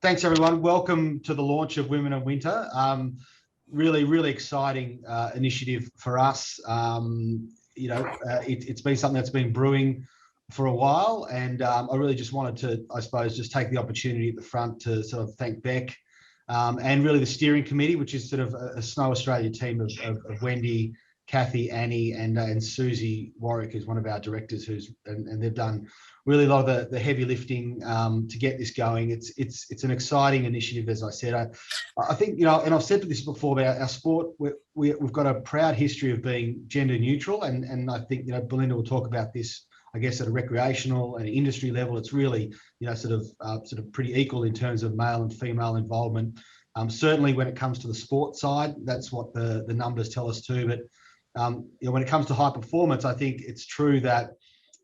Thanks, everyone. Welcome to the launch of Women in Winter. Really exciting initiative for us. It's been something that's been brewing for a while, and I really just wanted to, I suppose, just take the opportunity at the front to sort of thank Beck and really the steering committee, which is sort of a Snow Australia team of Wendy, Kathy, Annie, and Susie Warwick is one of our directors, and they've done really a lot of the heavy lifting to get this going. It's an exciting initiative, as I said. I think, and I've said this before about our sport. We've got a proud history of being gender neutral, and I think Belinda will talk about this, I guess, at a recreational and industry level. It's really sort of pretty equal in terms of male and female involvement. Certainly when it comes to the sport side, that's what the numbers tell us too. But when it comes to high performance, I think it's true that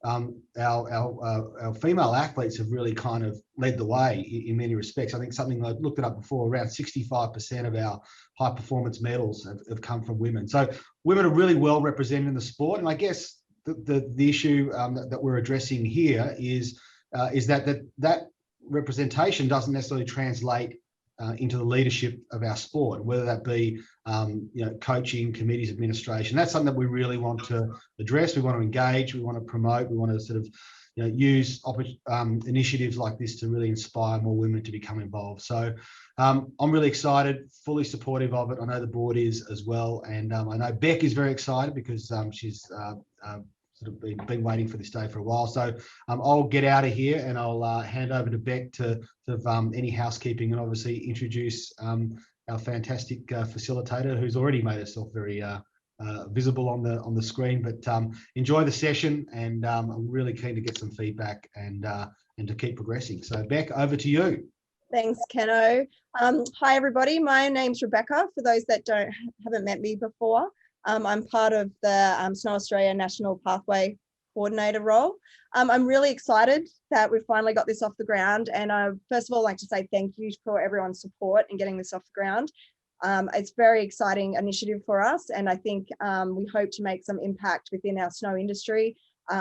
our female athletes have really kind of led the way in many respects. I think something I looked it up before, around 65% of our high performance medals have come from women. So women are really well represented in the sport. And I guess the issue that we're addressing here is that representation doesn't necessarily translate into the leadership of our sport, whether that be coaching, committees, administration. That's something that we really want to address. We want to engage, we want to promote, we want to sort of use initiatives like this to really inspire more women to become involved. So I'm really excited, fully supportive of it. I know the board is as well, and I know Beck is very excited because she's sort of been waiting for this day for a while. So I'll get out of here and I'll hand over to Beck to sort of any housekeeping and obviously introduce our fantastic facilitator, who's already made herself very visible on the screen. But enjoy the session, and I'm really keen to get some feedback and to keep progressing. So Beck, over to you. Thanks, Keno. Hi, everybody. My name's Rebecca. For those that haven't met me before, I'm part of the Snow Australia National Pathway Coordinator role. I'm really excited that we've finally got this off the ground. And I first of all like to say thank you for everyone's support in getting this off the ground. It's a very exciting initiative for us. And I think we hope to make some impact within our snow industry,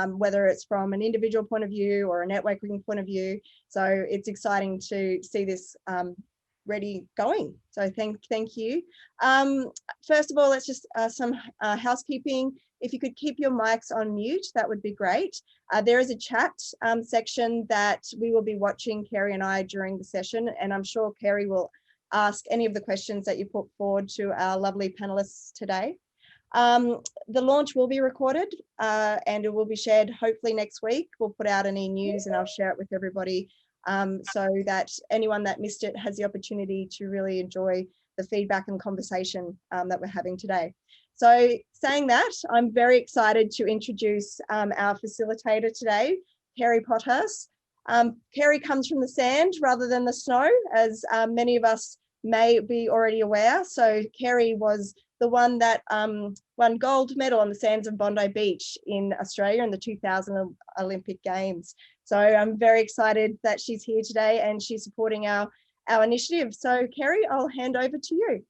whether it's from an individual point of view or a networking point of view. So it's exciting to see this ready going. So thank you. First of all, let's just some housekeeping. If you could keep your mics on mute, that would be great. There is a chat section that we will be watching, Kerry and I, during the session, and I'm sure Kerry will ask any of the questions that you put forward to our lovely panelists today. The launch will be recorded and it will be shared hopefully next week. We'll put out any news and I'll share it with everybody so that anyone that missed it has the opportunity to really enjoy the feedback and conversation that we're having today. So saying that, I'm very excited to introduce our facilitator today, Kerry Pottharst. Kerry comes from the sand rather than the snow, as many of us may be already aware. So Kerry was the one that won gold medal on the sands of Bondi Beach in Australia in the 2000 Olympic Games. So I'm very excited that she's here today and she's supporting our initiative. So Kerry, I'll hand over to you.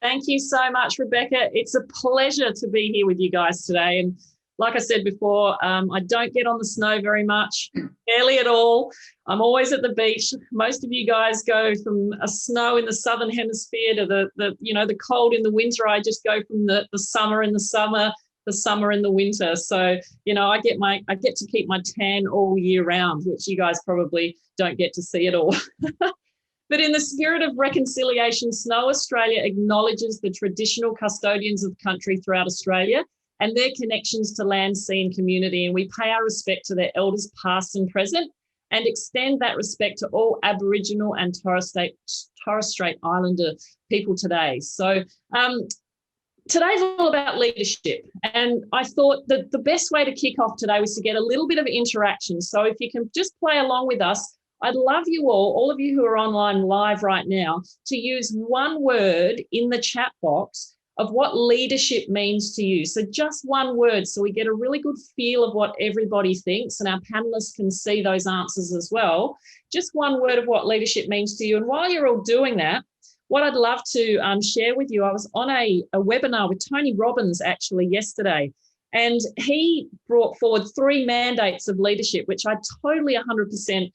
Thank you so much, Rebecca. It's a pleasure to be here with you guys today. And like I said before, I don't get on the snow very much, barely at all. I'm always at the beach. Most of you guys go from a snow in the southern hemisphere to the cold in the winter. I just go from the summer in the summer, the summer in the winter. So, I get to keep my tan all year round, which you guys probably don't get to see at all. But in the spirit of reconciliation, Snow Australia acknowledges the traditional custodians of the country throughout Australia and their connections to land, sea and community. And we pay our respect to their elders past and present and extend that respect to all Aboriginal and Torres Strait Islander people today. So today's all about leadership. And I thought that the best way to kick off today was to get a little bit of interaction. So if you can just play along with us, I'd love you all of you who are online live right now, to use one word in the chat box of what leadership means to you. So just one word, so we get a really good feel of what everybody thinks and our panelists can see those answers as well. Just one word of what leadership means to you. And while you're all doing that, what I'd love to share with you, I was on a webinar with Tony Robbins actually yesterday, and he brought forward 3 mandates of leadership, which I totally 100%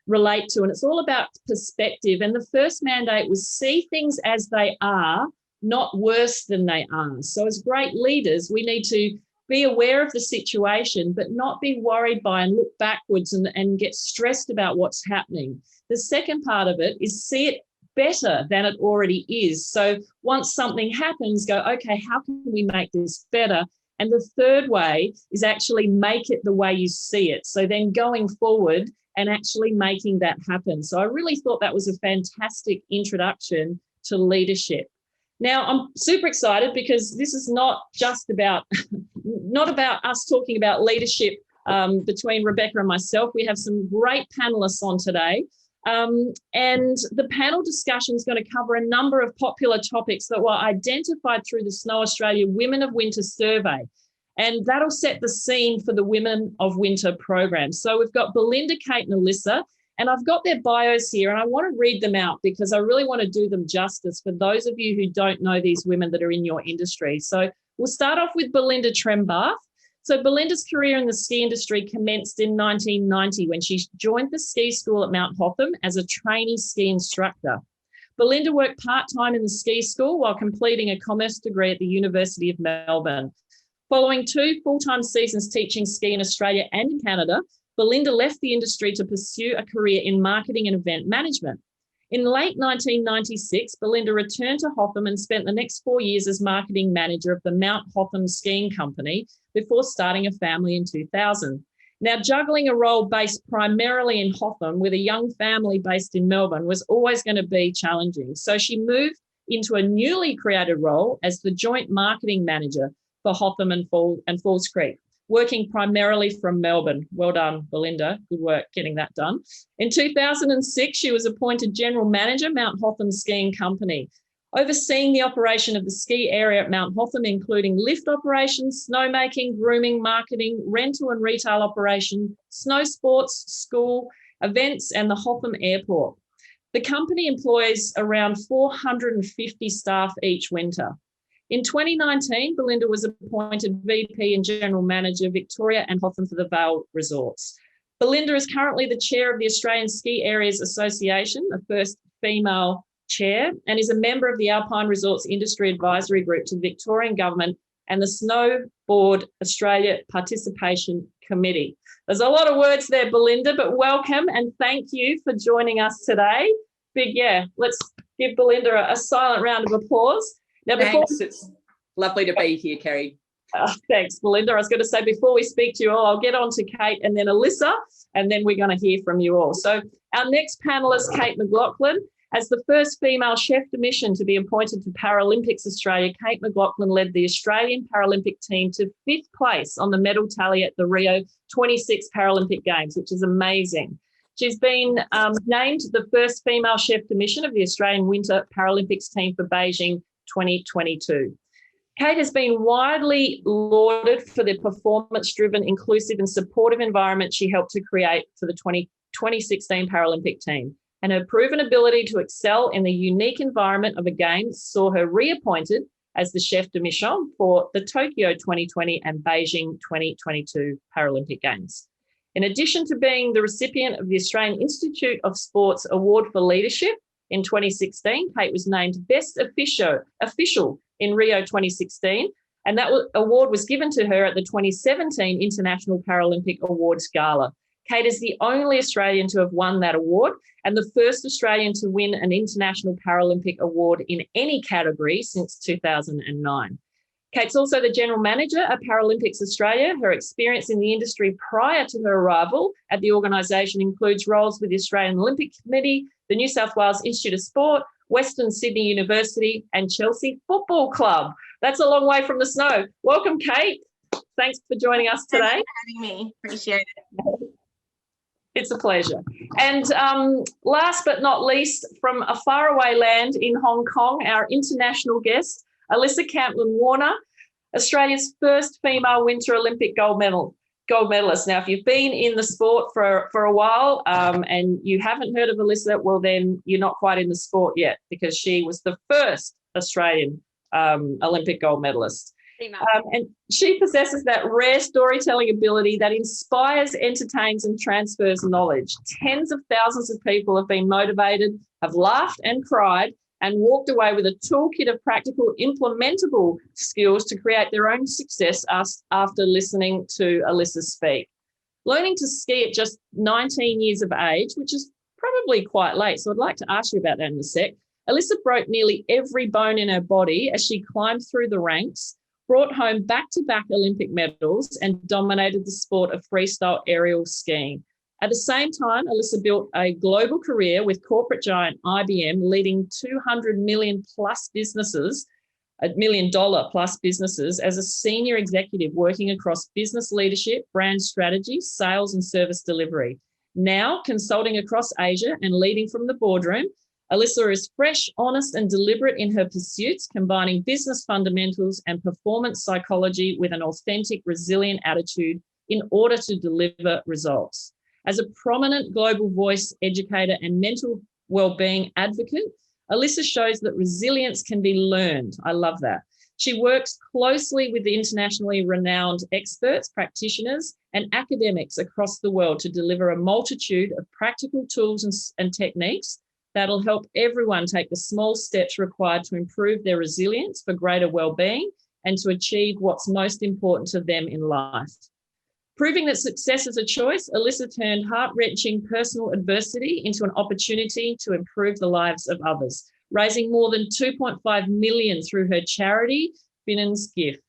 relate to. And it's all about perspective. And the first mandate was see things as they are, not worse than they are. So as great leaders, we need to be aware of the situation, but not be worried by and look backwards and get stressed about what's happening. The second part of it is see it better than it already is. So once something happens, go, okay, how can we make this better? And the third way is actually make it the way you see it. So then going forward and actually making that happen. So I really thought that was a fantastic introduction to leadership. Now, I'm super excited because this is not just about, not about us talking about leadership between Rebecca and myself. We have some great panelists on today. And the panel discussion is going to cover a number of popular topics that were identified through the Snow Australia Women of Winter survey. And that'll set the scene for the Women of Winter program. So we've got Belinda, Kate and Alisa, and I've got their bios here and I want to read them out because I really want to do them justice for those of you who don't know these women that are in your industry. So we'll start off with Belinda Trembath. So Belinda's career in the ski industry commenced in 1990 when she joined the ski school at Mount Hotham as a trainee ski instructor. Belinda worked part-time in the ski school while completing a commerce degree at the University of Melbourne. Following 2 full-time seasons teaching ski in Australia and in Canada, Belinda left the industry to pursue a career in marketing and event management. In late 1996, Belinda returned to Hotham and spent the next 4 years as marketing manager of the Mount Hotham Skiing Company before starting a family in 2000. Now, juggling a role based primarily in Hotham with a young family based in Melbourne was always going to be challenging. So she moved into a newly created role as the joint marketing manager for Hotham and Falls Creek, working primarily from Melbourne. Well done, Belinda. Good work getting that done. In 2006, she was appointed General Manager, Mount Hotham Skiing Company, overseeing the operation of the ski area at Mount Hotham, including lift operations, snowmaking, grooming, marketing, rental and retail operation, snow sports, school, events, and the Hotham Airport. The company employs around 450 staff each winter. In 2019, Belinda was appointed VP and General Manager, Victoria and Hotham for the Vale Resorts. Belinda is currently the chair of the Australian Ski Areas Association, the first female chair, and is a member of the Alpine Resorts Industry Advisory Group to the Victorian Government and the Snowboard Australia Participation Committee. There's a lot of words there, Belinda, but welcome and thank you for joining us today. Let's give Belinda a silent round of applause. Now, thanks. It's lovely to be here, Kerry. Thanks, Belinda. I was going to say, before we speak to you all, I'll get on to Kate and then Alisa, and then we're going to hear from you all. So our next panelist, Kate McLoughlin. As the first female chef de mission to be appointed to Paralympics Australia, Kate McLoughlin led the Australian Paralympic team to 5th place on the medal tally at the Rio 26 Paralympic Games, which is amazing. She's been named the first female chef de mission of the Australian Winter Paralympics team for Beijing 2022. Kate has been widely lauded for the performance-driven, inclusive and supportive environment she helped to create for the 2016 Paralympic team. And her proven ability to excel in the unique environment of a game saw her reappointed as the chef de mission for the Tokyo 2020 and Beijing 2022 Paralympic Games. In addition to being the recipient of the Australian Institute of Sports Award for Leadership in 2016, Kate was named Best Official in Rio 2016, and that award was given to her at the 2017 International Paralympic Awards Gala. Kate is the only Australian to have won that award and the first Australian to win an International Paralympic Award in any category since 2009. Kate's also the General Manager at Paralympics Australia. Her experience in the industry prior to her arrival at the organisation includes roles with the Australian Olympic Committee, the New South Wales Institute of Sport, Western Sydney University and Chelsea Football Club. That's a long way from the snow. Welcome, Kate. Thanks for joining us today. Thanks for having me. Appreciate it. It's a pleasure. And last but not least, from a faraway land in Hong Kong, our international guest, Alisa Camplin, Australia's first female Winter Olympic gold medalist. Now, if you've been in the sport for a while and you haven't heard of Alisa, well, then you're not quite in the sport yet because she was the first Australian Olympic gold medalist. Pretty much. And she possesses that rare storytelling ability that inspires, entertains, and transfers knowledge. Tens of thousands of people have been motivated, have laughed and cried, and walked away with a toolkit of practical, implementable skills to create their own success after listening to Alisa speak. Learning to ski at just 19 years of age, which is probably quite late, so I'd like to ask you about that in a sec. Alisa broke nearly every bone in her body as she climbed through the ranks, brought home back-to-back Olympic medals, and dominated the sport of freestyle aerial skiing. At the same time, Alisa built a global career with corporate giant IBM, leading $200 million plus businesses as a senior executive working across business leadership, brand strategy, sales, and service delivery. Now, consulting across Asia and leading from the boardroom, Alisa is fresh, honest, and deliberate in her pursuits, combining business fundamentals and performance psychology with an authentic, resilient attitude in order to deliver results. As a prominent global voice, educator, and mental well-being advocate, Alisa shows that resilience can be learned. I love that. She works closely with the internationally renowned experts, practitioners, and academics across the world to deliver a multitude of practical tools and techniques that'll help everyone take the small steps required to improve their resilience for greater well-being and to achieve what's most important to them in life. Proving that success is a choice, Alisa turned heart-wrenching personal adversity into an opportunity to improve the lives of others, raising more than $2.5 million through her charity, Finnan's Gift.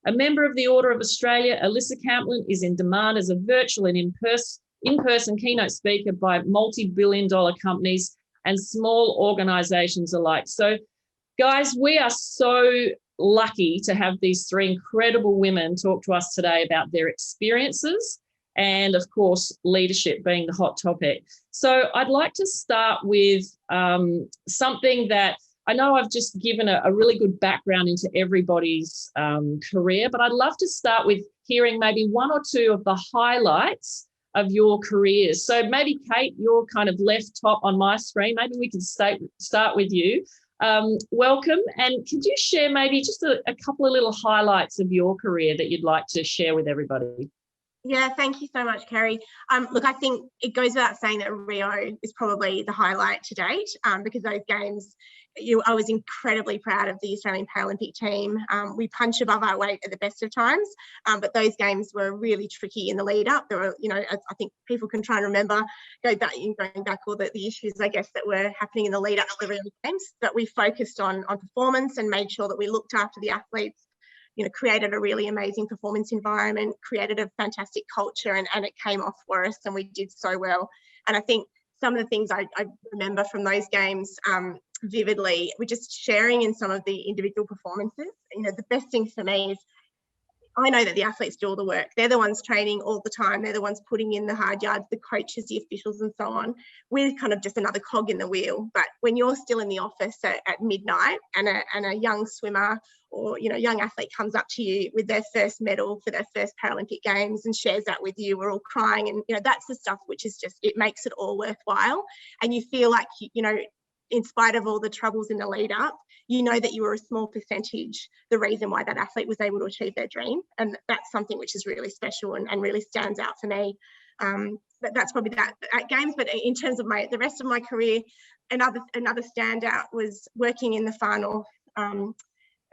A member of the Order of Australia, Alisa Camplin is in demand as a virtual and in-person keynote speaker by multi-billion-dollar companies and small organisations alike. So, guys, we are so lucky to have these three incredible women talk to us today about their experiences and, of course, leadership being the hot topic. So I'd like to start with something that I know I've just given a really good background into everybody's career, but I'd love to start with hearing maybe one or two of the highlights of your careers. So maybe, Kate, you're kind of left top on my screen. Maybe we can start with you. Welcome. And could you share maybe just a couple of little highlights of your career that you'd like to share with everybody? Yeah, thank you so much, Kerry. Look, I think it goes without saying that Rio is probably the highlight to date because those games, I was incredibly proud of the Australian Paralympic team. We punch above our weight at the best of times, but those games were really tricky in the lead up. There were, I think people can try and remember going back all the issues, I guess, that were happening in the lead up to the Rio Games. But we focused on performance and made sure that we looked after the athletes, created a really amazing performance environment, created a fantastic culture, and it came off for us, and we did so well. And I think some of the things I remember from those games vividly were just sharing in some of the individual performances. The best thing for me is I know that the athletes do all the work. They're the ones training all the time. They're the ones putting in the hard yards, the coaches, the officials, and so on. We're kind of just another cog in the wheel. But when you're still in the office at midnight and a young swimmer or young athlete comes up to you with their first medal for their first Paralympic Games and shares that with you, we're all crying, and that's the stuff which is just, it makes it all worthwhile. And you feel like in spite of all the troubles in the lead up, that you were a small percentage the reason why that athlete was able to achieve their dream. And that's something which is really special and really stands out for me. That's probably that at Games. But in terms of the rest of my career, another standout was working in the far north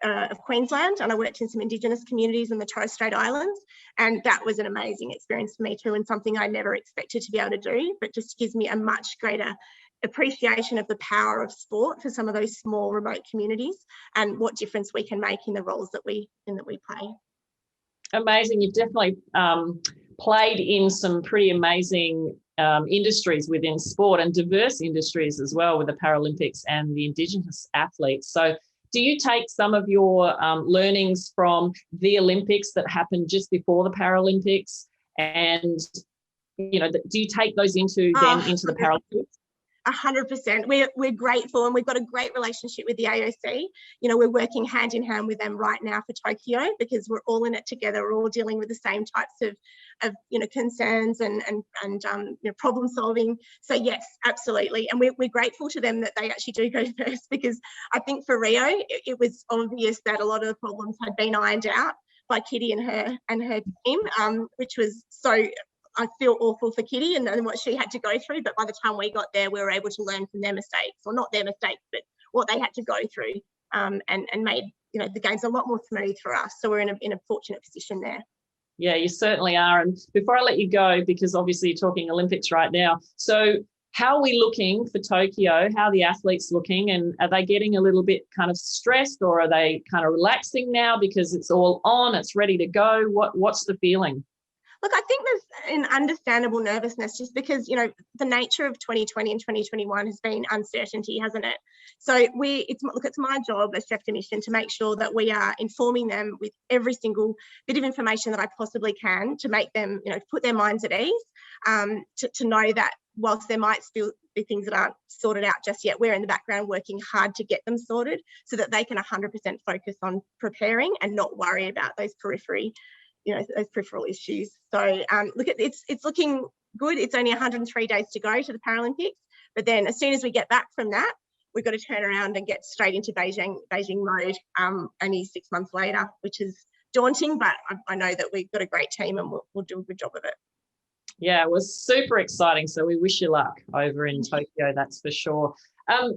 of Queensland, and I worked in some Indigenous communities in the Torres Strait Islands, and that was an amazing experience for me too, and something I never expected to be able to do, but just gives me a much greater appreciation of the power of sport for some of those small remote communities and what difference we can make in the roles that we play. Amazing. You've definitely played in some pretty amazing industries within sport, and diverse industries as well, with the Paralympics and the Indigenous athletes. So do you take some of your learnings from the Olympics that happened just before the Paralympics, and do you take those into the Paralympics? 100%. We're grateful, and we've got a great relationship with the AOC. You know, we're working hand in hand with them right now for Tokyo, because we're all in it together. We're all dealing with the same types of you know, concerns and you know, problem solving. So yes, absolutely. And we're grateful to them that they actually do go first, because I think for Rio, it was obvious that a lot of the problems had been ironed out by Kitty and her team, which was so. I feel awful for Kitty and what she had to go through, but by the time we got there, we were able to learn from their mistakes, or not their mistakes, but what they had to go through, and made, you know, the games a lot more smooth for us. So we're in a fortunate position there. Yeah, you certainly are. And before I let you go, because obviously you're talking Olympics right now, so how are we looking for Tokyo? How are the athletes looking, and are they getting a little bit kind of stressed, or are they kind of relaxing now because it's all on, it's ready to go? What's the feeling? Look, I think there's an understandable nervousness, just because, you know, the nature of 2020 and 2021 has been uncertainty, hasn't it? So it's my job as chef de mission to make sure that we are informing them with every single bit of information that I possibly can, to make them, you know, put their minds at ease, to know that whilst there might still be things that aren't sorted out just yet, we're in the background working hard to get them sorted, so that they can 100% focus on preparing and not worry about those peripheral issues. So look, it's looking good. It's only 103 days to go to the Paralympics, but then as soon as we get back from that, we've got to turn around and get straight into Beijing mode, only 6 months later, which is daunting, but I know that we've got a great team, and we'll do a good job of it. Yeah, it was super exciting. So we wish you luck over in Tokyo, that's for sure.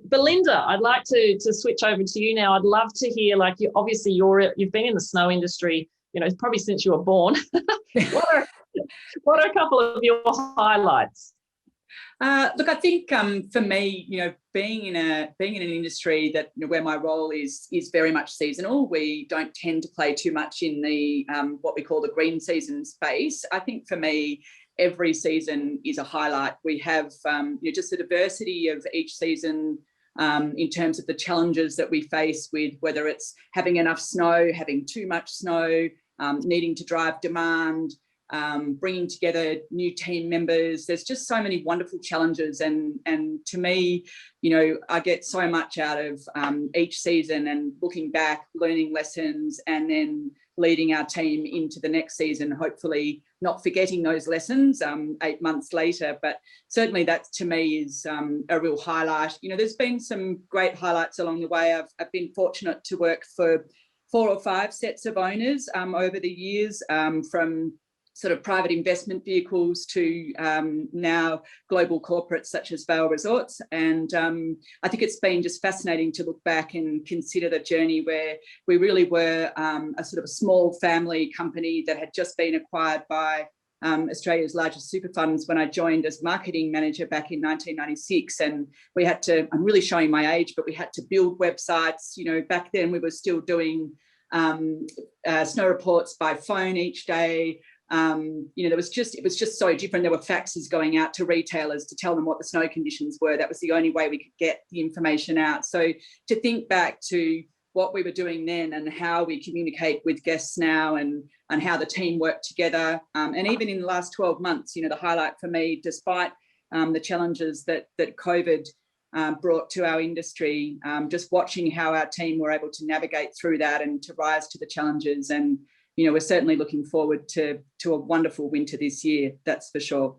Belinda, I'd like to switch over to you now. I'd love to hear, like, you've been in the snow industry, you know, probably since you were born. What are a couple of your highlights? Look, I think for me, you know, being in an industry that, you know, where my role is very much seasonal, we don't tend to play too much in the what we call the green season space. I think for me, every season is a highlight. We have you know, just the diversity of each season, in terms of the challenges that we face with, whether it's having enough snow, having too much snow, needing to drive demand, bringing together new team members. There's just so many wonderful challenges, and to me, you know, I get so much out of each season, and looking back, learning lessons, and then leading our team into the next season, hopefully not forgetting those lessons 8 months later. But certainly that, to me, is a real highlight. You know, there's been some great highlights along the way. I've been fortunate to work for 4 or 5 sets of owners over the years, from sort of private investment vehicles to now global corporates such as Vail Resorts. And I think it's been just fascinating to look back and consider the journey where we really were a sort of a small family company that had just been acquired by Australia's largest super funds when I joined as marketing manager back in 1996. And we had to, I'm really showing my age, but we had to build websites. You know, back then we were still doing snow reports by phone each day. You know, it was just so different. There were faxes going out to retailers to tell them what the snow conditions were. That was the only way we could get the information out. So to think back to what we were doing then and how we communicate with guests now, and how the team worked together, and even in the last 12 months, you know, the highlight for me, despite the challenges that COVID brought to our industry, just watching how our team were able to navigate through that and to rise to the challenges. And you know, we're certainly looking forward to a wonderful winter this year, that's for sure.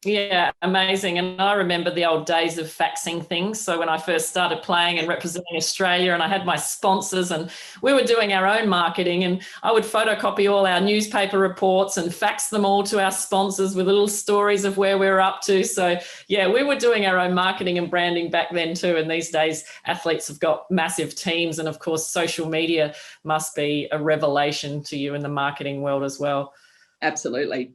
Yeah, amazing. And I remember the old days of faxing things. So when I first started playing and representing Australia, and I had my sponsors, and we were doing our own marketing, and I would photocopy all our newspaper reports and fax them all to our sponsors with little stories of where we were up to. So yeah, we were doing our own marketing and branding back then too. And these days athletes have got massive teams, and of course social media must be a revelation to you in the marketing world as well. Absolutely.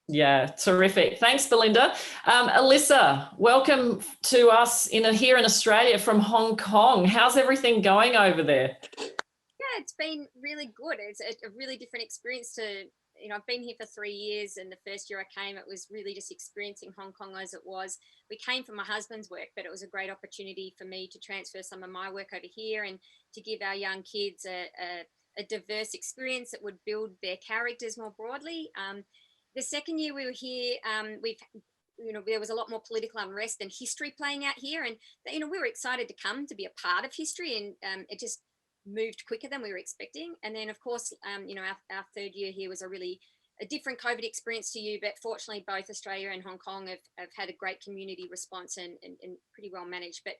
Yeah, terrific. Thanks, Belinda. Alisa, welcome to us here in Australia from Hong Kong. How's everything going over there? Yeah, it's been really good. It's a really different experience to, you know, I've been here for 3 years, and the first year I came, it was really just experiencing Hong Kong as it was. We came for my husband's work, but it was a great opportunity for me to transfer some of my work over here and to give our young kids a diverse experience that would build their characters more broadly. The second year we were here, there was a lot more political unrest and history playing out here. And, we were excited to come to be a part of history, and it just moved quicker than we were expecting. And then, of course, our third year here was a different COVID experience to you, but fortunately both Australia and Hong Kong have had a great community response and pretty well managed. But,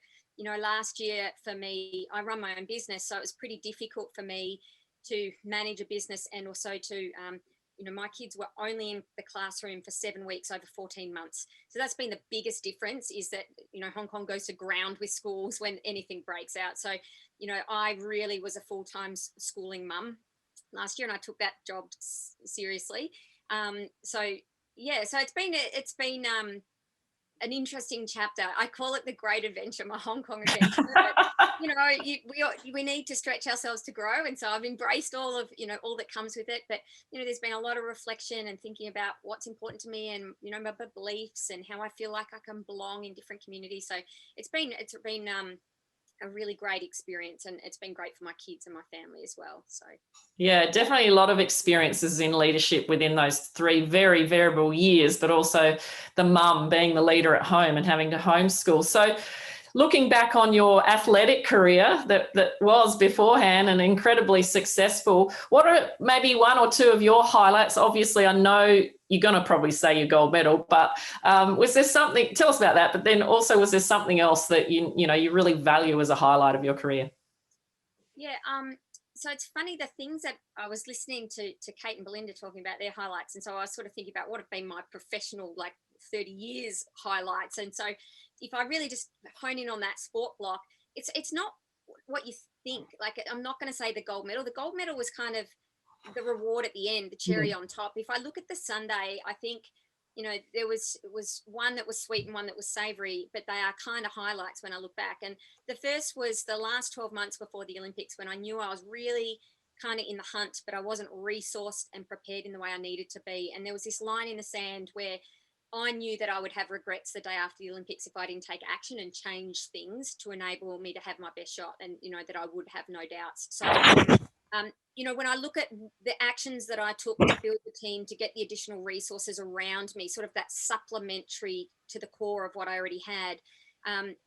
last year for me, I run my own business, so it was pretty difficult for me to manage a business, and also to, my kids were only in the classroom for 7 weeks over 14 months. So that's been the biggest difference, is that, Hong Kong goes to ground with schools when anything breaks out. So, I really was a full-time schooling mum last year, and I took that job seriously. So it's been an interesting chapter. I call it the great adventure, my Hong Kong adventure. But, we need to stretch ourselves to grow, and so I've embraced all that comes with it. But there's been a lot of reflection and thinking about what's important to me, and my beliefs, and how I feel like I can belong in different communities. So it's been a really great experience, and it's been great for my kids and my family as well. So yeah, definitely a lot of experiences in leadership within those 3 very variable years, but also the mum being the leader at home and having to homeschool. So looking back on your athletic career that was beforehand and incredibly successful, what are maybe 1 or 2 of your highlights? Obviously, I know you're going to probably say your gold medal, but was there something, tell us about that, but then also was there something else that you really value as a highlight of your career? Yeah, so it's funny, the things that I was listening to Kate and Belinda talking about their highlights, and so I was sort of thinking about what have been my professional 30 years highlights. And so if I really just hone in on that sport block, it's not what you think. I'm not going to say the gold medal. The gold medal was kind of the reward at the end, the cherry on top. If I look at the Sunday, I think, there was one that was sweet and one that was savoury, but they are kind of highlights when I look back. And the first was the last 12 months before the Olympics, when I knew I was really kind of in the hunt, but I wasn't resourced and prepared in the way I needed to be. And there was this line in the sand where I knew that I would have regrets the day after the Olympics if I didn't take action and change things to enable me to have my best shot, and, that I would have no doubts. So, when I look at the actions that I took to build the team, to get the additional resources around me, sort of that supplementary to the core of what I already had, and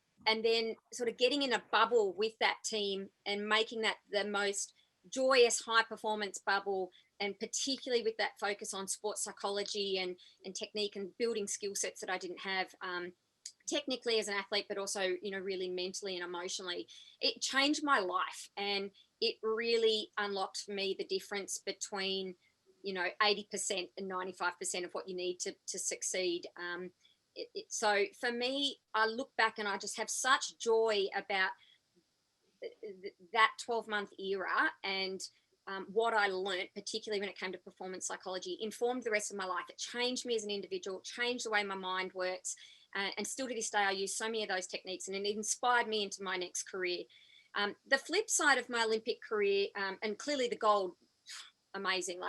then sort of getting in a bubble with that team and making that the most joyous high performance bubble, and particularly with that focus on sports psychology and technique and building skill sets that I didn't have technically as an athlete, but also, really mentally and emotionally. It changed my life, and it really unlocked for me the difference between, 80% and 95% of what you need to succeed. So for me, I look back and I just have such joy about that 12-month era, and what I learned, particularly when it came to performance psychology, informed the rest of my life. It changed me as an individual, changed the way my mind works, and still to this day I use so many of those techniques, and it inspired me into my next career. The flip side of my Olympic career, and clearly the gold, amazing.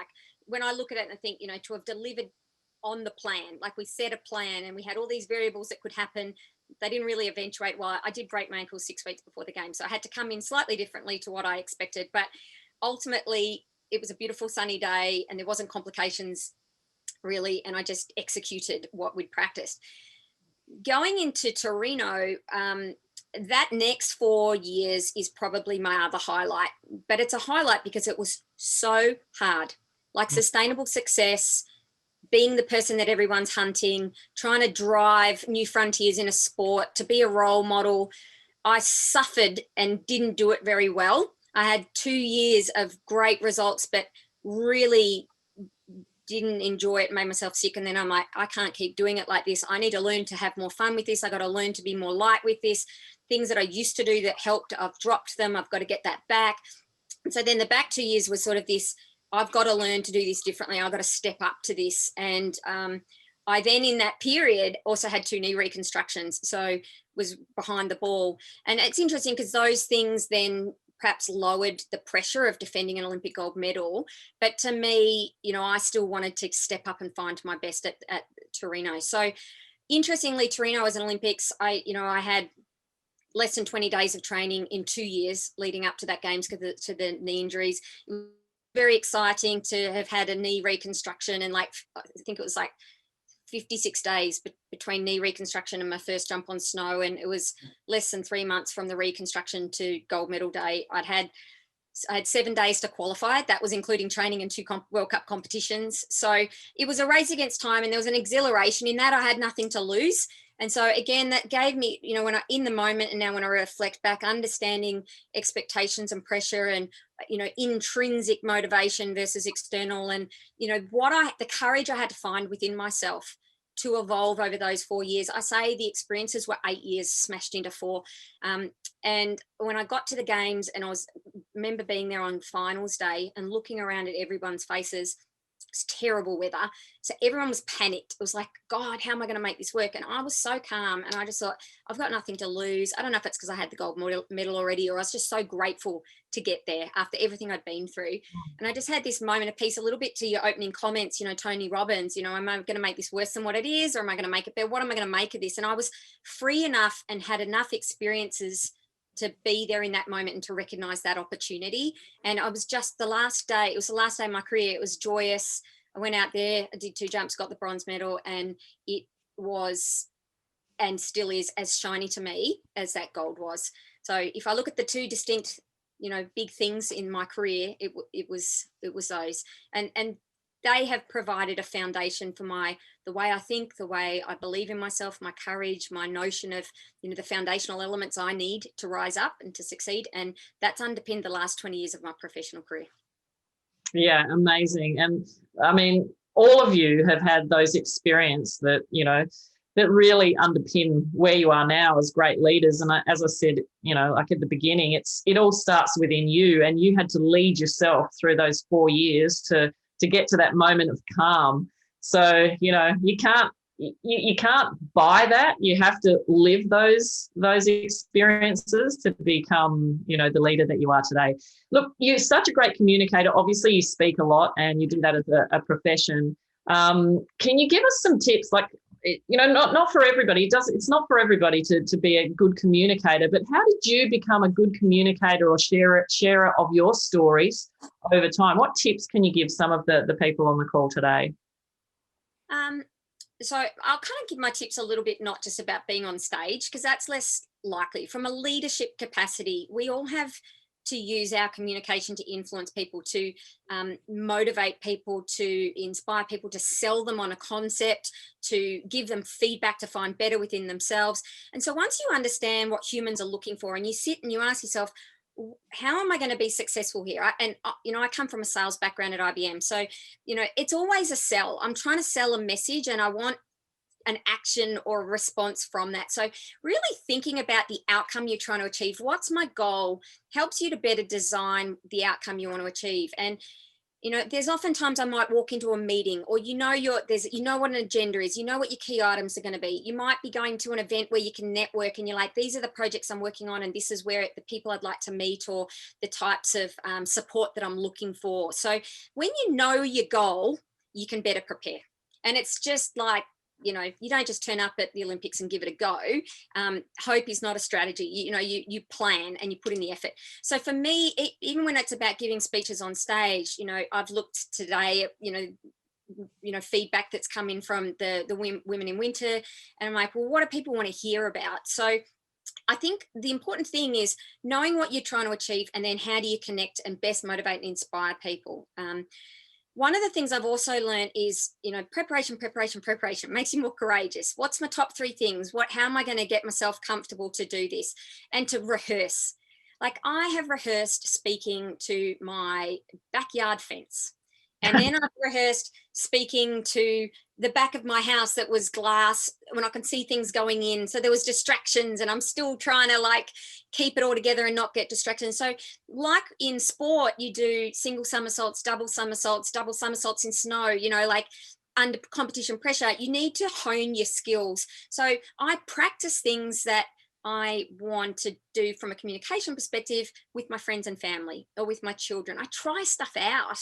When I look at it and I think, to have delivered on the plan, we set a plan and we had all these variables that could happen. They didn't really eventuate. Well, I did break my ankle 6 weeks before the game, so I had to come in slightly differently to what I expected. But ultimately, it was a beautiful sunny day and there wasn't complications really, and I just executed what we'd practiced. Going into Torino, that next 4 years is probably my other highlight, but it's a highlight because it was so hard. Sustainable success, being the person that everyone's hunting, trying to drive new frontiers in a sport, to be a role model. I suffered and didn't do it very well. I had 2 years of great results, but really didn't enjoy it, made myself sick. And then I'm like, I can't keep doing it like this. I need to learn to have more fun with this. I got to learn to be more light with this. Things that I used to do that helped, I've dropped them. I've got to get that back. And so then the back 2 years was sort of this, I've got to learn to do this differently. I've got to step up to this. And I then in that period also had 2 knee reconstructions. So was behind the ball. And it's interesting because those things then perhaps lowered the pressure of defending an Olympic gold medal. But to me, I still wanted to step up and find my best at Torino. So interestingly, Torino as an Olympics, I had less than 20 days of training in 2 years leading up to that games because to the knee injuries. Very exciting to have had a knee reconstruction, and I think it was 56 days between knee reconstruction and my first jump on snow, and it was less than 3 months from the reconstruction to gold medal day. I had 7 days to qualify. That was including training and 2 World Cup competitions. So it was a race against time, and there was an exhilaration in that. I had nothing to lose. And so again, that gave me, you know, when I, in the moment, and now when I reflect back, understanding expectations and pressure and, you know, intrinsic motivation versus external, and, you know, the courage I had to find within myself to evolve over those 4 years. I say the experiences were 8 years smashed into 4. And when I got to the games, and remember being there on finals day and looking around at everyone's faces. It's terrible weather, so everyone was panicked. It was like, God, how am I going to make this work? And I was so calm, and I just thought, I've got nothing to lose. I don't know if it's because I had the gold medal already, or I was just so grateful to get there after everything I'd been through. And I just had this moment of peace, a little bit to your opening comments, you know, Tony Robbins, you know, am I going to make this worse than what it is, or am I going to make it better? What am I going to make of this? And I was free enough and had enough experiences to be there in that moment and to recognize that opportunity. And I was just the last day, it was the last day of my career. It was joyous. I went out there, I did 2 jumps, got the bronze medal, and it was, and still is, as shiny to me as that gold was. So if I look at the 2 distinct, you know, big things in my career, it was those. And they have provided a foundation for the way I think, the way I believe in myself, my courage, my notion of, you know, the foundational elements I need to rise up and to succeed. And that's underpinned the last 20 years of my professional career. Yeah, amazing. And I mean, all of you have had those experiences that, you know, that really underpin where you are now as great leaders. And as I said, you know, like at the beginning, it all starts within you, and you had to lead yourself through those 4 years to get to that moment of calm. So, you know, you can't buy that. You have to live those experiences to become, you know, the leader that you are today. Look, you're such a great communicator. Obviously, you speak a lot, and you do that as a profession. Can you give us some tips? Like, you know, not for everybody. It's not for everybody to be a good communicator. But how did you become a good communicator or sharer of your stories over time? What tips can you give some of the people on the call today? So I'll kind of give my tips a little bit, not just about being on stage, because that's less likely. From a leadership capacity, we all have to use our communication to influence people, to motivate people, to inspire people, to sell them on a concept, to give them feedback to find better within themselves. And so once you understand what humans are looking for, and you sit and you ask yourself, how am I going to be successful here? You know, I come from a sales background at IBM. So, you know, it's always a sell. I'm trying to sell a message, and I want an action or a response from that. So really thinking about the outcome you're trying to achieve, what's my goal, helps you to better design the outcome you want to achieve. And, you know, there's oftentimes I might walk into a meeting, or you know what an agenda is, you know what your key items are going to be. You might be going to an event where you can network, and you're like, these are the projects I'm working on, and this is where the people I'd like to meet, or the types of support that I'm looking for. So when you know your goal, you can better prepare. And it's just like, you know, you don't just turn up at the Olympics and give it a go. Hope is not a strategy. You know, you plan and you put in the effort. So for me, even when it's about giving speeches on stage, you know, I've looked today at, you know, feedback that's come in from the women in winter, and I'm like, well, what do people want to hear about? So I think the important thing is knowing what you're trying to achieve, and then how do you connect and best motivate and inspire people. One of the things I've also learned is, you know, preparation makes you more courageous. What's my top 3 things? How am I going to get myself comfortable to do this? And to rehearse. Like, I have rehearsed speaking to my backyard fence. And then I've rehearsed speaking to the back of my house that was glass, when I can see things going in. So there was distractions, and I'm still trying to like keep it all together and not get distracted. So like in sport, you do single somersaults, double somersaults in snow, you know, like under competition pressure, you need to hone your skills. So I practice things that I want to do from a communication perspective with my friends and family, or with my children. I try stuff out.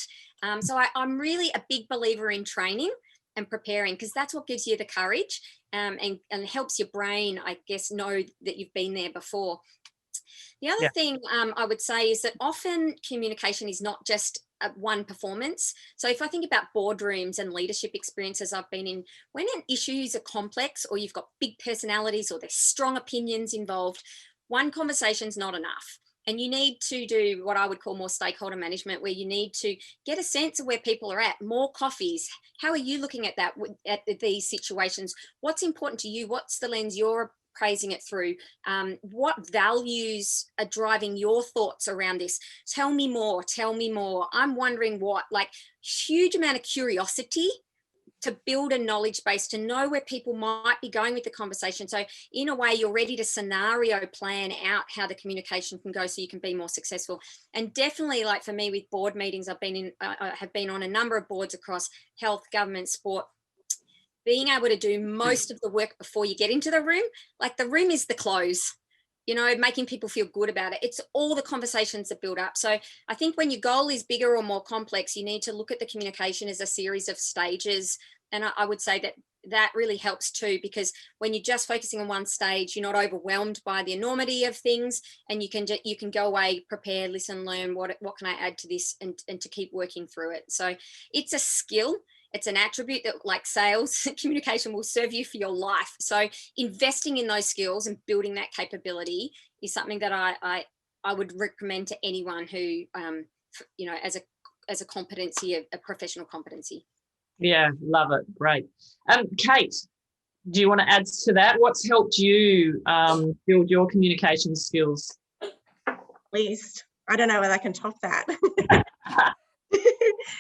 So I'm really a big believer in training and preparing, because that's what gives you the courage and helps your brain, I guess, know that you've been there before. The other thing I would say is that often communication is not just one performance. So if I think about boardrooms and leadership experiences I've been in, when issues are complex or you've got big personalities or there's strong opinions involved, one conversation's not enough. And you need to do what I would call more stakeholder management, where you need to get a sense of where people are at, more coffees. How are you looking at that, at these situations? What's important to you? What's the lens you're praising it through? What values are driving your thoughts around this? Tell me more, tell me more. I'm wondering what, like, huge amount of curiosity to build a knowledge base, to know where people might be going with the conversation. So in a way, you're ready to scenario plan out how the communication can go so you can be more successful. And definitely, like for me with board meetings, I have been on a number of boards across health, government, sport, being able to do most of the work before you get into the room. Like the room is the close, you know, making people feel good about it. It's all the conversations that build up. So I think when your goal is bigger or more complex, you need to look at the communication as a series of stages. And I would say that really helps too, because when you're just focusing on one stage, you're not overwhelmed by the enormity of things, and you can go away, prepare, listen, learn, what can I add to this, and to keep working through it. So it's a skill. It's an attribute that, like sales, communication will serve you for your life. So investing in those skills and building that capability is something that I would recommend to anyone who, you know, as a competency, a professional competency. Yeah, love it. Great. Kate, do you want to add to that? What's helped you build your communication skills? Least. I don't know whether I can top that.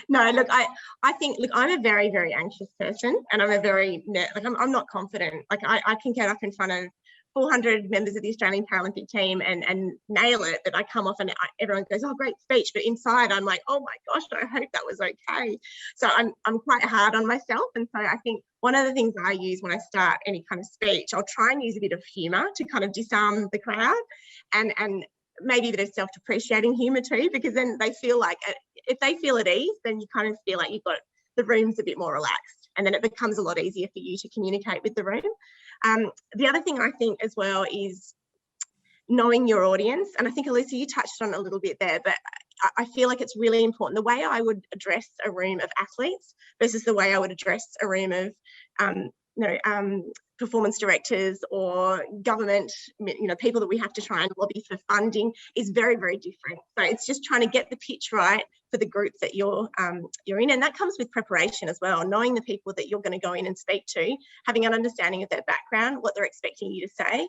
No, look, I think, look, I'm a very, very anxious person, and I'm a very, like, I'm not confident. Like I can get up in front of 400 members of the Australian Paralympic team and nail it, that I come off and everyone goes, oh, great speech. But inside I'm like, oh my gosh, I hope that was okay. So I'm quite hard on myself. And so I think one of the things I use when I start any kind of speech, I'll try and use a bit of humour to kind of disarm the crowd, and maybe a bit of self-depreciating humour too, because then they feel like, if they feel at ease, then you kind of feel like you've got the room's a bit more relaxed, and then it becomes a lot easier for you to communicate with the room. The other thing I think as well is knowing your audience. And I think, Alisa, you touched on it a little bit there, but I feel like it's really important. The way I would address a room of athletes versus the way I would address a room of, performance directors or government, people that we have to try and lobby for funding is very, very different. So it's just trying to get the pitch right for the group that you're in. And that comes with preparation as well, knowing the people that you're going to go in and speak to, having an understanding of their background, what they're expecting you to say.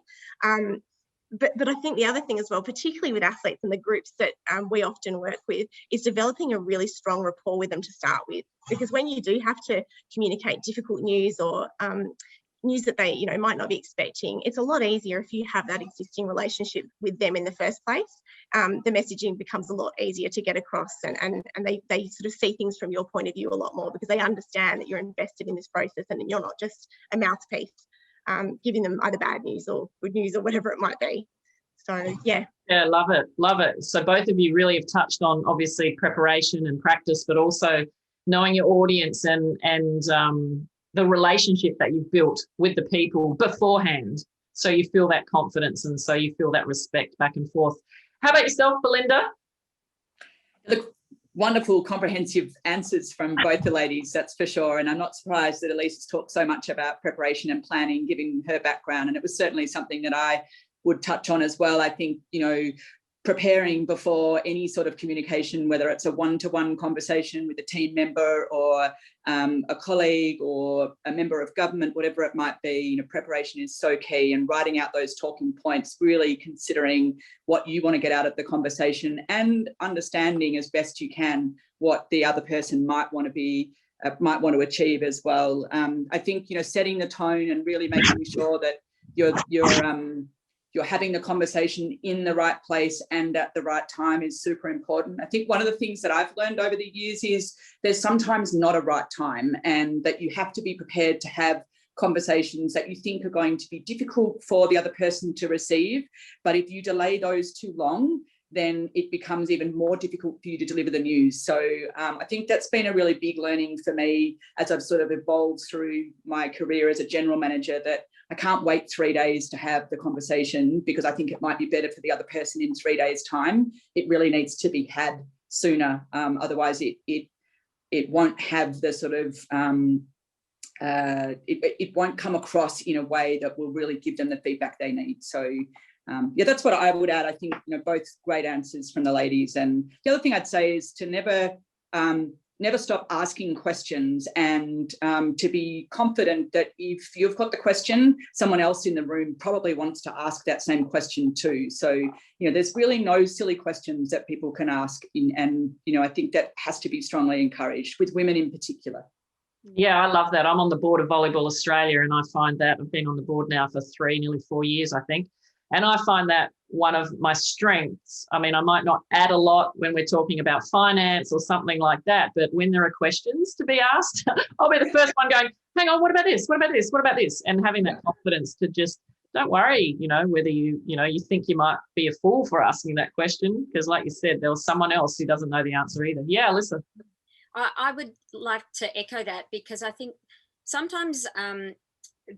But I think the other thing as well, particularly with athletes and the groups that we often work with, is developing a really strong rapport with them to start with. Because when you do have to communicate difficult news or news that they might not be expecting, it's a lot easier if you have that existing relationship with them in the first place. The messaging becomes a lot easier to get across, and they sort of see things from your point of view a lot more, because they understand that you're invested in this process and you're not just a mouthpiece giving them either bad news or good news or whatever it might be. So yeah, love it. So both of you really have touched on obviously preparation and practice, but also knowing your audience and the relationship that you've built with the people beforehand, so you feel that confidence and so you feel that respect back and forth. How about yourself, Belinda? Look, wonderful, comprehensive answers from both the ladies, that's for sure. And I'm not surprised that Elisa's talked so much about preparation and planning, given her background. And it was certainly something that I would touch on as well. I think, preparing before any sort of communication, whether it's a one-to-one conversation with a team member or a colleague or a member of government, whatever it might be, preparation is so key, and writing out those talking points, really considering what you want to get out of the conversation and understanding as best you can what the other person might want to achieve as well. I think, setting the tone and really making sure that you're having the conversation in the right place and at the right time is super important. I think one of the things that I've learned over the years is there's sometimes not a right time, and that you have to be prepared to have conversations that you think are going to be difficult for the other person to receive. But if you delay those too long, then it becomes even more difficult for you to deliver the news. So I think that's been a really big learning for me as I've sort of evolved through my career as a general manager, that I can't wait 3 days to have the conversation because I think it might be better for the other person in 3 days' time. It really needs to be had sooner. Otherwise, it won't have the sort of it won't come across in a way that will really give them the feedback they need. So yeah, that's what I would add. I think, you know, both great answers from the ladies. And the other thing I'd say is to never stop asking questions, and to be confident that if you've got the question, someone else in the room probably wants to ask that same question too. So, you know, there's really no silly questions that people can ask and, you know, I think that has to be strongly encouraged with women in particular. Yeah, I love that. I'm on the board of Volleyball Australia, and I find that I've been on the board now for nearly 4 years, I think. And I find that one of my strengths. I mean, I might not add a lot when we're talking about finance or something like that, but when there are questions to be asked, I'll be the first one going, hang on, what about this? What about this? What about this? And having that confidence to just, don't worry, you know, whether you think you might be a fool for asking that question, because like you said, there was someone else who doesn't know the answer either. Yeah, listen. I would like to echo that, because I think sometimes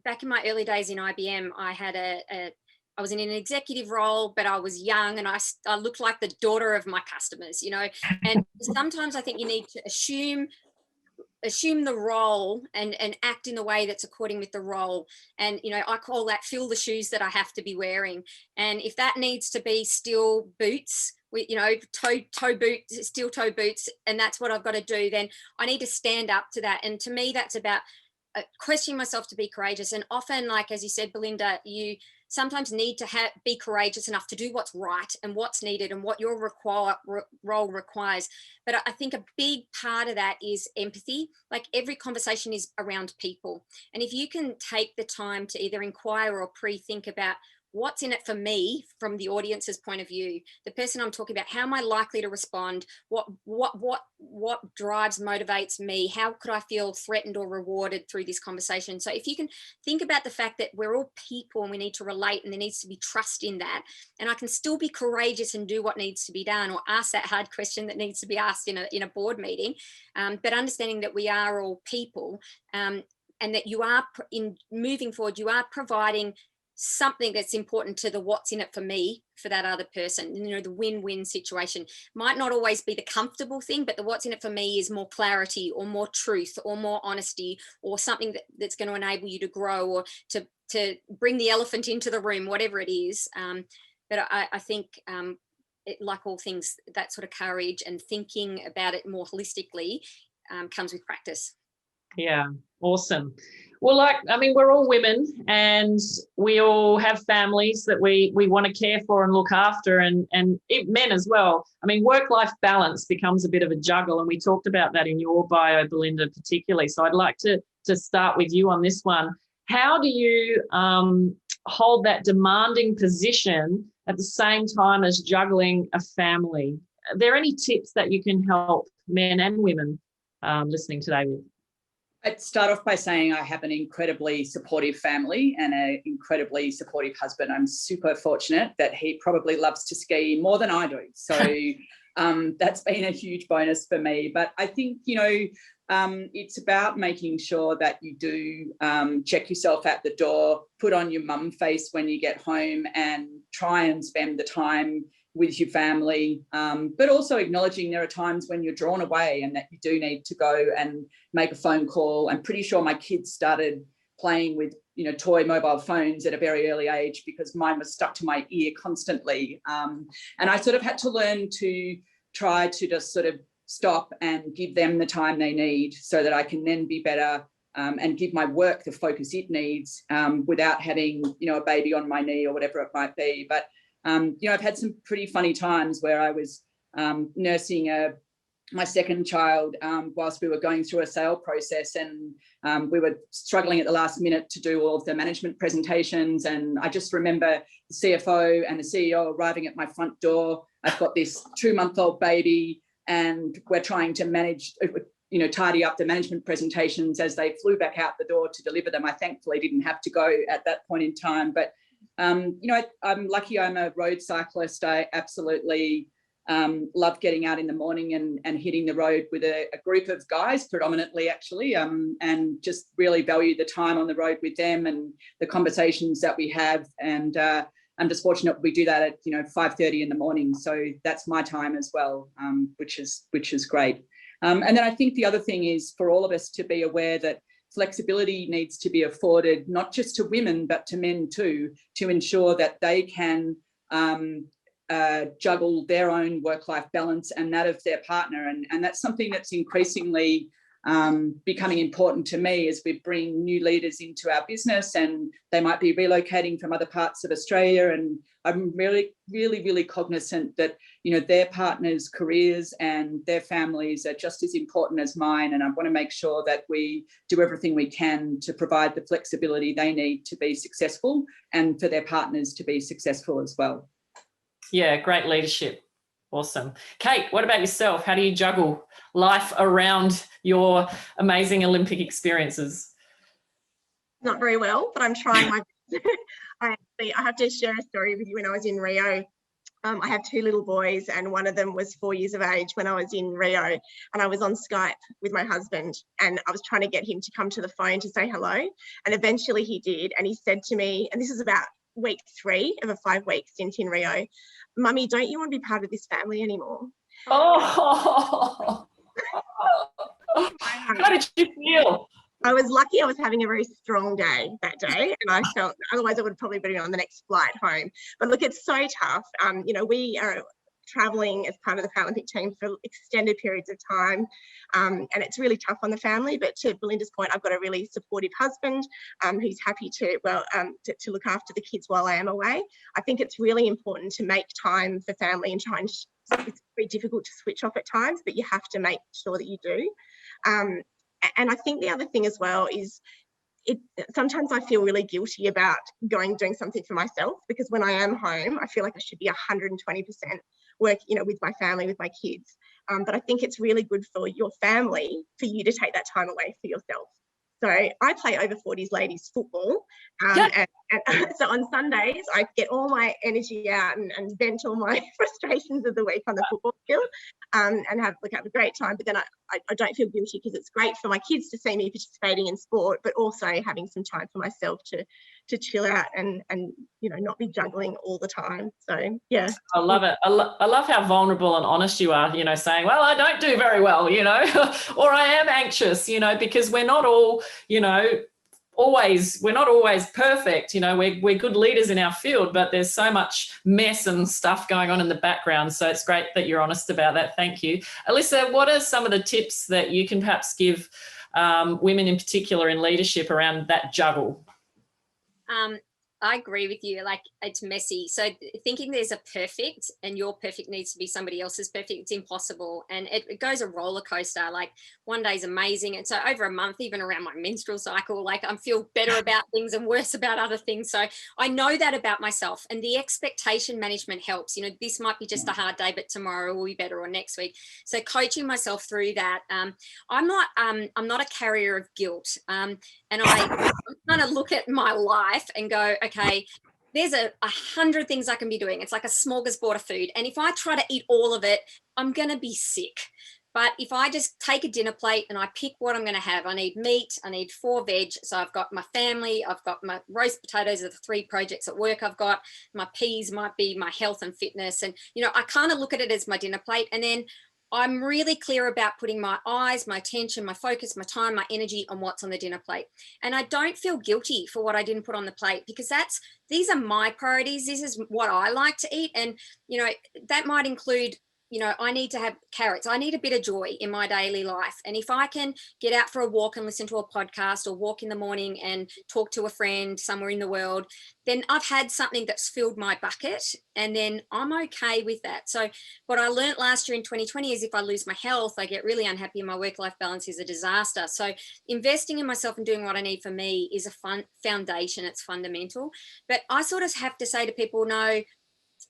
back in my early days in IBM, I was in an executive role, but I was young and I looked like the daughter of my customers, you know, and sometimes I think you need to assume the role and act in the way that's according with the role. And, you know, I call that fill the shoes that I have to be wearing. And if that needs to be steel boots, you know, steel toe boots, and that's what I've got to do, then I need to stand up to that. And to me, that's about questioning myself to be courageous. And often, like, as you said, Belinda, you sometimes need to be courageous enough to do what's right and what's needed and what your role requires. But I think a big part of that is empathy. Like, every conversation is around people. And if you can take the time to either inquire or pre-think about what's in it for me from the audience's point of view, the person I'm talking about, how am I likely to respond? What drives, motivates me? How could I feel threatened or rewarded through this conversation? So if you can think about the fact that we're all people and we need to relate, and there needs to be trust in that, and I can still be courageous and do what needs to be done, or ask that hard question that needs to be asked in a board meeting, but understanding that we are all people, and that you are, in moving forward, you are providing something that's important to the what's in it for me for that other person. You know, the win-win situation might not always be the comfortable thing, but the what's in it for me is more clarity or more truth or more honesty, or something that's going to enable you to grow, or to bring the elephant into the room, whatever it is. But I think like all things, that sort of courage and thinking about it more holistically comes with practice. Yeah, awesome. Well, like, I mean, we're all women and we all have families that we want to care for and look after, and men as well. I mean, work-life balance becomes a bit of a juggle, and we talked about that in your bio, Belinda, particularly. So I'd like to start with you on this one. How do you hold that demanding position at the same time as juggling a family? Are there any tips that you can help men and women listening today with? I'd start off by saying I have an incredibly supportive family and an incredibly supportive husband. I'm super fortunate that he probably loves to ski more than I do. So that's been a huge bonus for me. But I think, you know, it's about making sure that you do check yourself at the door, put on your mum face when you get home, and try and spend the time with your family, but also acknowledging there are times when you're drawn away and that you do need to go and make a phone call. I'm pretty sure my kids started playing with, you know, toy mobile phones at a very early age because mine was stuck to my ear constantly. And I sort of had to learn to try to just sort of stop and give them the time they need so that I can then be better and give my work the focus it needs without having, you know, a baby on my knee or whatever it might be. But you know, I've had some pretty funny times where I was nursing my second child whilst we were going through a sale process, and we were struggling at the last minute to do all of the management presentations. And I just remember the CFO and the CEO arriving at my front door. I've got this 2-month-old baby, and we're trying to manage, you know, tidy up the management presentations as they flew back out the door to deliver them. I thankfully didn't have to go at that point in time, but you know, I'm lucky I'm a road cyclist. I absolutely love getting out in the morning and hitting the road with a group of guys, predominantly actually, and just really value the time on the road with them and the conversations that we have. And I'm just fortunate we do that at 5:30 in the morning, so that's my time as well, which is great. And then I think the other thing is for all of us to be aware that flexibility needs to be afforded not just to women but to men too, to ensure that they can juggle their own work-life balance and that of their partner, and that's something that's increasingly becoming important to me as we bring new leaders into our business, and they might be relocating from other parts of Australia, and I'm really, really, really cognizant that their partners' careers and their families are just as important as mine, and I want to make sure that we do everything we can to provide the flexibility they need to be successful and for their partners to be successful as well. Yeah, great leadership. Awesome. Kate, what about yourself? How do you juggle life around your amazing Olympic experiences? Not very well, but I'm trying my best. I have to share a story with you. When I was in Rio, I have 2 little boys, and one of them was 4 years of age when I was in Rio, and I was on Skype with my husband, and I was trying to get him to come to the phone to say hello, and eventually he did, and he said to me, and this is about week 3 of a 5-week stint in Rio, "Mummy, don't you want to be part of this family anymore?" Oh, how did you feel? I was lucky I was having a very strong day that day, and I felt, otherwise I would have probably been on the next flight home. But look, it's so tough. We are traveling as part of the Paralympic team for extended periods of time, and it's really tough on the family. But to Belinda's point, I've got a really supportive husband who's happy to look after the kids while I am away. I think it's really important to make time for family and try and it's very difficult to switch off at times, but you have to make sure that you do. And I think the other thing as well is sometimes I feel really guilty about doing something for myself, because when I am home, I feel like I should be 120% work, with my family, with my kids. But I think it's really good for your family for you to take that time away for yourself. So I play over 40s ladies football, and so on Sundays I get all my energy out and vent all my frustrations of the week on the football field, and have a great time. But then I don't feel guilty, because it's great for my kids to see me participating in sport, but also having some time for myself to chill out and not be juggling all the time. So yeah, I love it. I love how vulnerable and honest you are, saying, well, I don't do very well, or I am anxious, because we're not all, we're not always perfect. We're good leaders in our field, but there's so much mess and stuff going on in the background. So it's great that you're honest about that. Thank you. Alisa, what are some of the tips that you can perhaps give women in particular in leadership around that juggle? I agree with you. It's messy. So thinking there's a perfect and your perfect needs to be somebody else's perfect, it's impossible. And it goes a roller coaster. One day's amazing. And so over a month, even around my menstrual cycle, I feel better about things and worse about other things. So I know that about myself, and the expectation management helps. This might be just a hard day, but tomorrow will be better, or next week. So coaching myself through that. I'm not a carrier of guilt. And I kind of look at my life and go, okay, there's 100 things I can be doing. It's like a smorgasbord of food. And if I try to eat all of it, I'm going to be sick. But if I just take a dinner plate and I pick what I'm going to have, I need meat, I need 4 veg. So I've got my family, I've got my roast potatoes are the 3 projects at work I've got. My peas might be my health and fitness. And, I kind of look at it as my dinner plate. And then I'm really clear about putting my eyes, my attention, my focus, my time, my energy on what's on the dinner plate. And I don't feel guilty for what I didn't put on the plate, because these are my priorities. This is what I like to eat. And, that might include, I need to have carrots. I need a bit of joy in my daily life. And if I can get out for a walk and listen to a podcast, or walk in the morning and talk to a friend somewhere in the world, then I've had something that's filled my bucket, and then I'm okay with that. So what I learned last year in 2020 is if I lose my health, I get really unhappy, and my work-life balance is a disaster. So investing in myself and doing what I need for me is a fun foundation. It's fundamental. But I sort of have to say to people, no,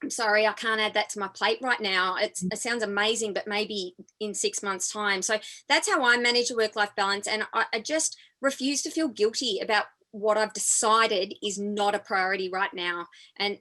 I'm sorry, I can't add that to my plate right now. It sounds amazing, but maybe in 6 months' time. So that's how I manage the work-life balance. And I just refuse to feel guilty about what I've decided is not a priority right now. And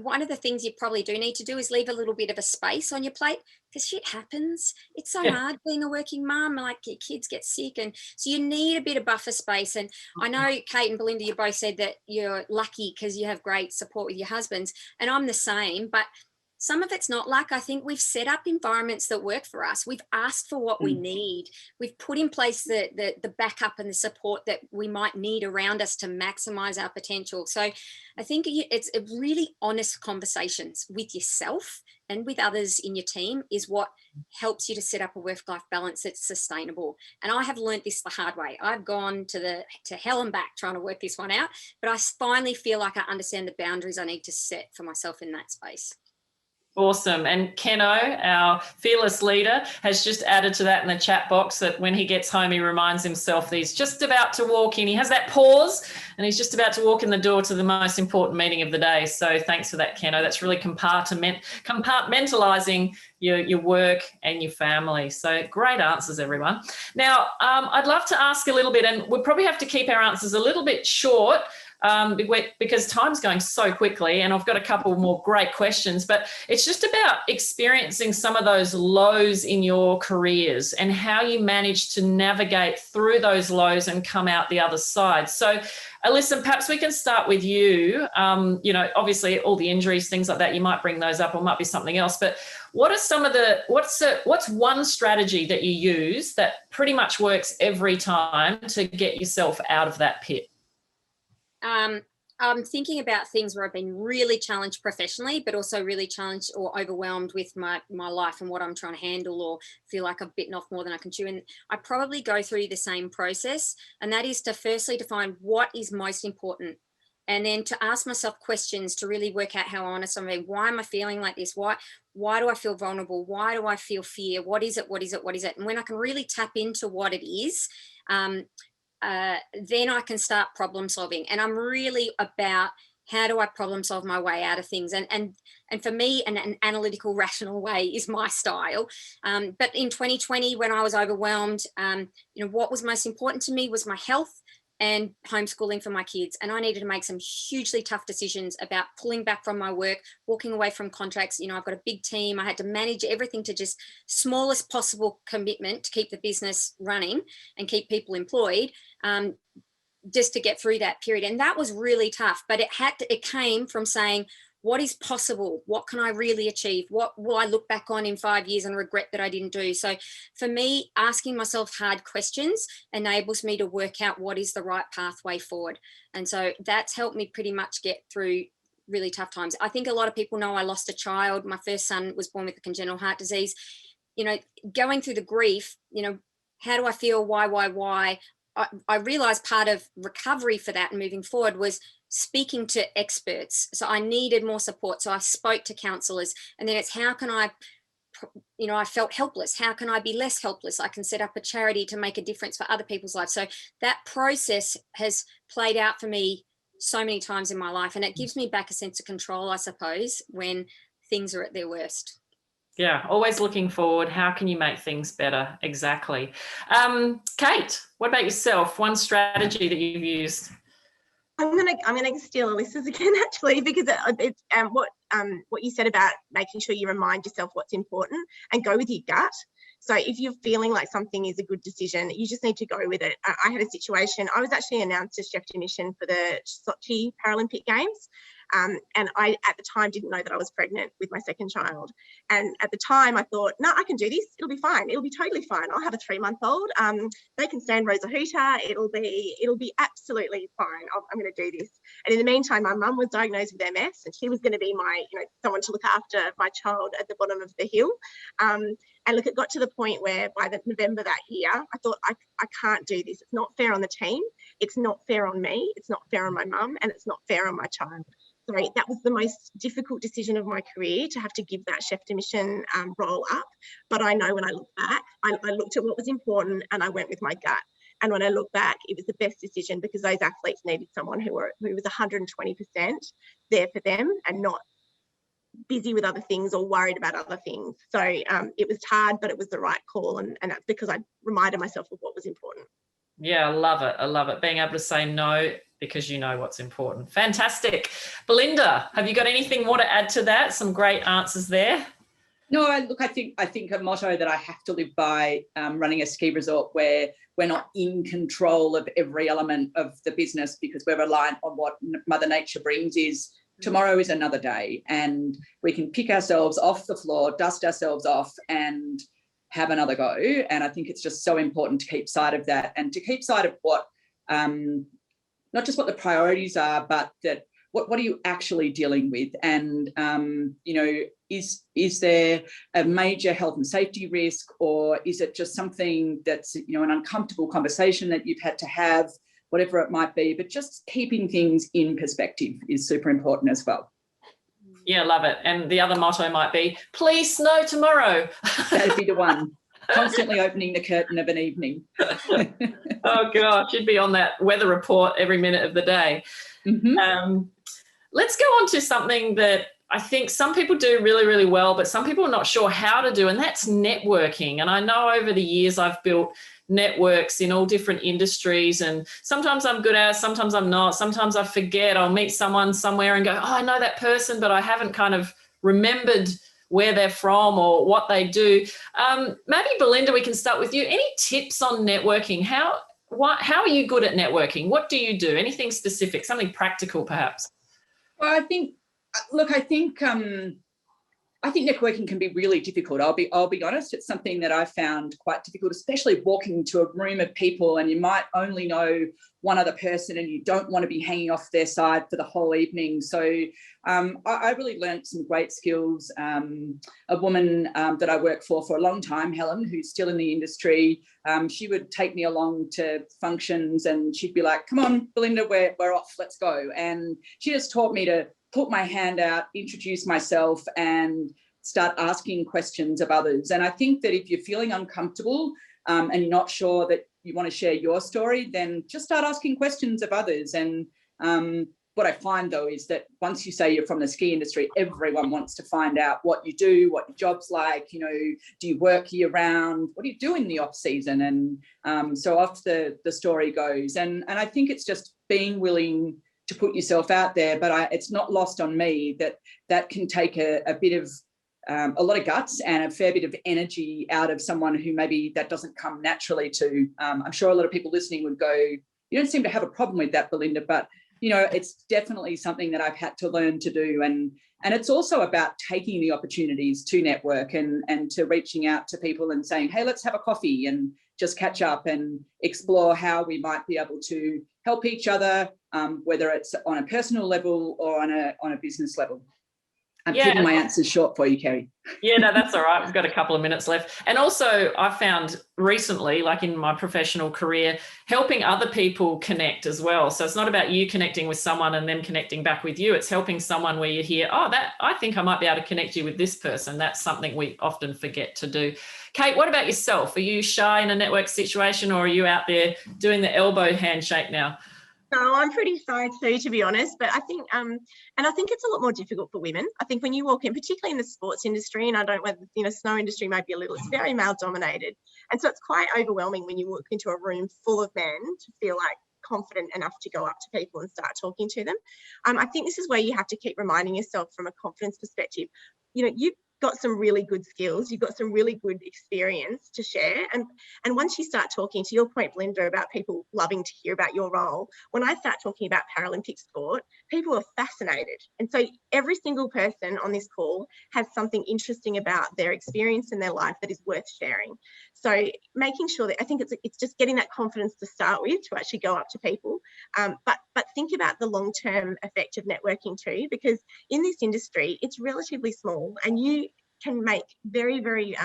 one of the things you probably do need to do is leave a little bit of a space on your plate, because shit happens. It's so hard being a working mum, like your kids get sick, and so you need a bit of buffer space. And I know Kate and Belinda, you both said that you're lucky because you have great support with your husbands, and I'm the same, but some of it's not luck. I think we've set up environments that work for us. We've asked for what we need. We've put in place the backup and the support that we might need around us to maximize our potential. So I think it's a really honest conversations with yourself and with others in your team is what helps you to set up a work-life balance that's sustainable. And I have learned this the hard way. I've gone to hell and back trying to work this one out, but I finally feel like I understand the boundaries I need to set for myself in that space. Awesome. And Keno, our fearless leader, has just added to that in the chat box that when he gets home, he reminds himself that he's just about to walk in. He has that pause and he's just about to walk in the door to the most important meeting of the day. So thanks for that, Keno. That's really compartmentalizing your work and your family. So great answers, everyone. Now, I'd love to ask a little bit, and we'll probably have to keep our answers a little bit short, because time's going so quickly, and I've got a couple more great questions, but it's just about experiencing some of those lows in your careers and how you managed to navigate through those lows and come out the other side. So Alisa, perhaps we can start with you. Obviously all the injuries, things like that, you might bring those up or might be something else, but what are some of what's one strategy that you use that pretty much works every time to get yourself out of that pit? I'm thinking about things where I've been really challenged professionally, but also really challenged or overwhelmed with my life and what I'm trying to handle, or feel like I've bitten off more than I can chew. And I probably go through the same process, and that is to firstly define what is most important, and then to ask myself questions to really work out how honest I'm being. Why am I feeling like this? Why do I feel vulnerable? Why do I feel fear? What is it? What is it? What is it? And when I can really tap into what it is, then I can start problem solving. And I'm really about how do I problem solve my way out of things. And for me, an analytical, rational way is my style. But in 2020, when I was overwhelmed, what was most important to me was my health and homeschooling for my kids. And I needed to make some hugely tough decisions about pulling back from my work, walking away from contracts. I've got a big team. I had to manage everything to just smallest possible commitment to keep the business running and keep people employed, just to get through that period. And that was really tough, but it came from saying, what is possible? What can I really achieve? What will I look back on in 5 years and regret that I didn't do? So for me, asking myself hard questions enables me to work out what is the right pathway forward. And so that's helped me pretty much get through really tough times. I think a lot of people know I lost a child. My first son was born with a congenital heart disease. Going through the grief, how do I feel? Why? I realized part of recovery for that and moving forward was speaking to experts. So I needed more support. So I spoke to counselors, and then it's how can I felt helpless. How can I be less helpless? I can set up a charity to make a difference for other people's lives. So that process has played out for me so many times in my life, and it gives me back a sense of control, I suppose, when things are at their worst. Yeah, always looking forward. How can you make things better? Exactly. Kate, what about yourself? One strategy that you've used? I'm gonna steal Alisa's again, actually, because it's what you said about making sure you remind yourself what's important and go with your gut. So if you're feeling like something is a good decision, you just need to go with it. I had a situation. I was actually announced as chef de mission for the Sochi Paralympic Games. And I, at the time, didn't know that I was pregnant with my second child. And at the time I thought, no, I can do this. It'll be fine. It'll be totally fine. I'll have a 3-month-old. They can stand Rosa Hooter. It'll be absolutely fine. I'm going to do this. And in the meantime, my mum was diagnosed with MS, and she was going to be my, someone to look after my child at the bottom of the hill. And look, it got to the point where by the November that year, I thought, I can't do this. It's not fair on the team. It's not fair on me. It's not fair on my mum, and it's not fair on my child. So that was the most difficult decision of my career, to have to give that chef de mission role up. But I know when I look back, I looked at what was important and I went with my gut. And when I look back, it was the best decision, because those athletes needed someone who was 120% there for them and not busy with other things or worried about other things. So it was hard, but it was the right call. And that's because I reminded myself of what was important. Yeah, I love it. I love it. Being able to say no because you know what's important. Fantastic. Belinda, have you got anything more to add to that? Some great answers there. No, look, I think a motto that I have to live by running a ski resort where we're not in control of every element of the business because we're reliant on what Mother Nature brings is tomorrow is another day, and we can pick ourselves off the floor, dust ourselves off and have another go. And I think it's just so important to keep sight of that and to keep sight of what, not just what the priorities are, but that what are you actually dealing with? And, you know, is there a major health and safety risk, or is it just something that's, you know, an uncomfortable conversation that you've had to have, whatever it might be, but just keeping things in perspective is super important as well. Yeah, love it. And the other motto might be, please snow tomorrow. That'd be the one. Constantly opening the curtain of an evening. Oh gosh, you'd be on that weather report every minute of the day. Mm-hmm. Let's go on to something that I think some people do really, really well, but some people are not sure how to do, and that's networking. And I know over the years I've built networks in all different industries, and sometimes I'm good at it, sometimes I'm not. Sometimes I forget. I'll meet someone somewhere and go, oh, I know that person, but I haven't kind of remembered where they're from or what they do. Maybe Belinda, we can start with you. Any tips on networking? How are you good at networking? What do you do? Anything specific, something practical perhaps? Well, I think networking can be really difficult. I'll be honest. It's something that I found quite difficult, especially walking into a room of people and you might only know one other person and you don't want to be hanging off their side for the whole evening. So I really learned some great skills. A woman that I worked for a long time, Helen, who's still in the industry, she would take me along to functions and she'd be like, come on, Belinda, we're off, let's go. And she just taught me to put my hand out, introduce myself and start asking questions of others. And I think that if you're feeling uncomfortable and you're not sure that you want to share your story, then just start asking questions of others. And what I find though is that once you say you're from the ski industry, everyone wants to find out what you do, what your job's like, you know, do you work year round? What do you do in the off season? And so off the story goes. And I think it's just being willing to put yourself out there, but it's not lost on me that can take a bit of a lot of guts and a fair bit of energy out of someone who maybe that doesn't come naturally to. I'm sure a lot of people listening would go, you don't seem to have a problem with that, Belinda, but you know, it's definitely something that I've had to learn to do. And it's also about taking the opportunities to network and to reaching out to people and saying, hey, let's have a coffee and just catch up and explore how we might be able to help each other, whether it's on a personal level or on a business level. I'm keeping my answers short for you, Kerry. Yeah, no, that's all right. We've got a couple of minutes left. And also I found recently, like in my professional career, helping other people connect as well. So it's not about you connecting with someone and them connecting back with you. It's helping someone where you hear, oh, I think I might be able to connect you with this person. That's something we often forget to do. Kate, what about yourself? Are you shy in a network situation, or are you out there doing the elbow handshake now? No, I'm pretty shy too, to be honest. But I think, and I think it's a lot more difficult for women. I think when you walk in, particularly in the sports industry, and I don't know, you know, snow industry might be a little, it's very male dominated. And so it's quite overwhelming when you walk into a room full of men to feel like confident enough to go up to people and start talking to them. I think this is where you have to keep reminding yourself from a confidence perspective, you know, you've got some really good skills, you've got some really good experience to share. And once you start talking, to your point, Belinda, about people loving to hear about your role, when I start talking about Paralympic sport, people are fascinated. And so every single person on this call has something interesting about their experience in their life that is worth sharing. So making sure that, I think it's just getting that confidence to start with, to actually go up to people. But think about the long-term effect of networking too, because in this industry, it's relatively small and you can make very, very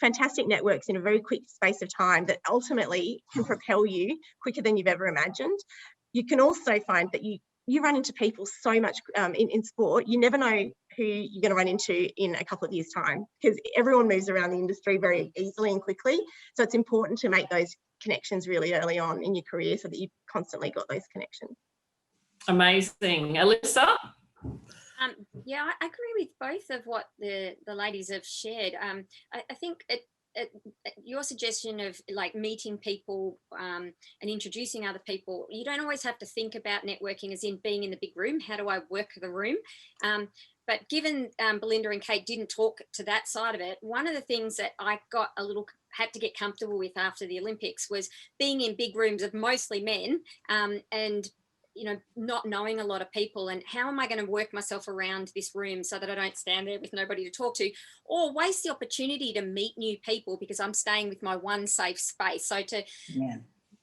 fantastic networks in a very quick space of time that ultimately can propel you quicker than you've ever imagined. You can also find that you run into people so much in sport, you never know who you're going to run into in a couple of years' time, because everyone moves around the industry very easily and quickly. So it's important to make those connections really early on in your career so that you've constantly got those connections. Amazing. Alisa? Yeah, I agree with both of what the ladies have shared. I think your suggestion of like meeting people and introducing other people, you don't always have to think about networking as in being in the big room. How do I work the room? But given Belinda and Kate didn't talk to that side of it, one of the things that I had to get comfortable with after the Olympics was being in big rooms of mostly men and not knowing a lot of people, and how am I going to work myself around this room so that I don't stand there with nobody to talk to or waste the opportunity to meet new people because I'm staying with my one safe space. So to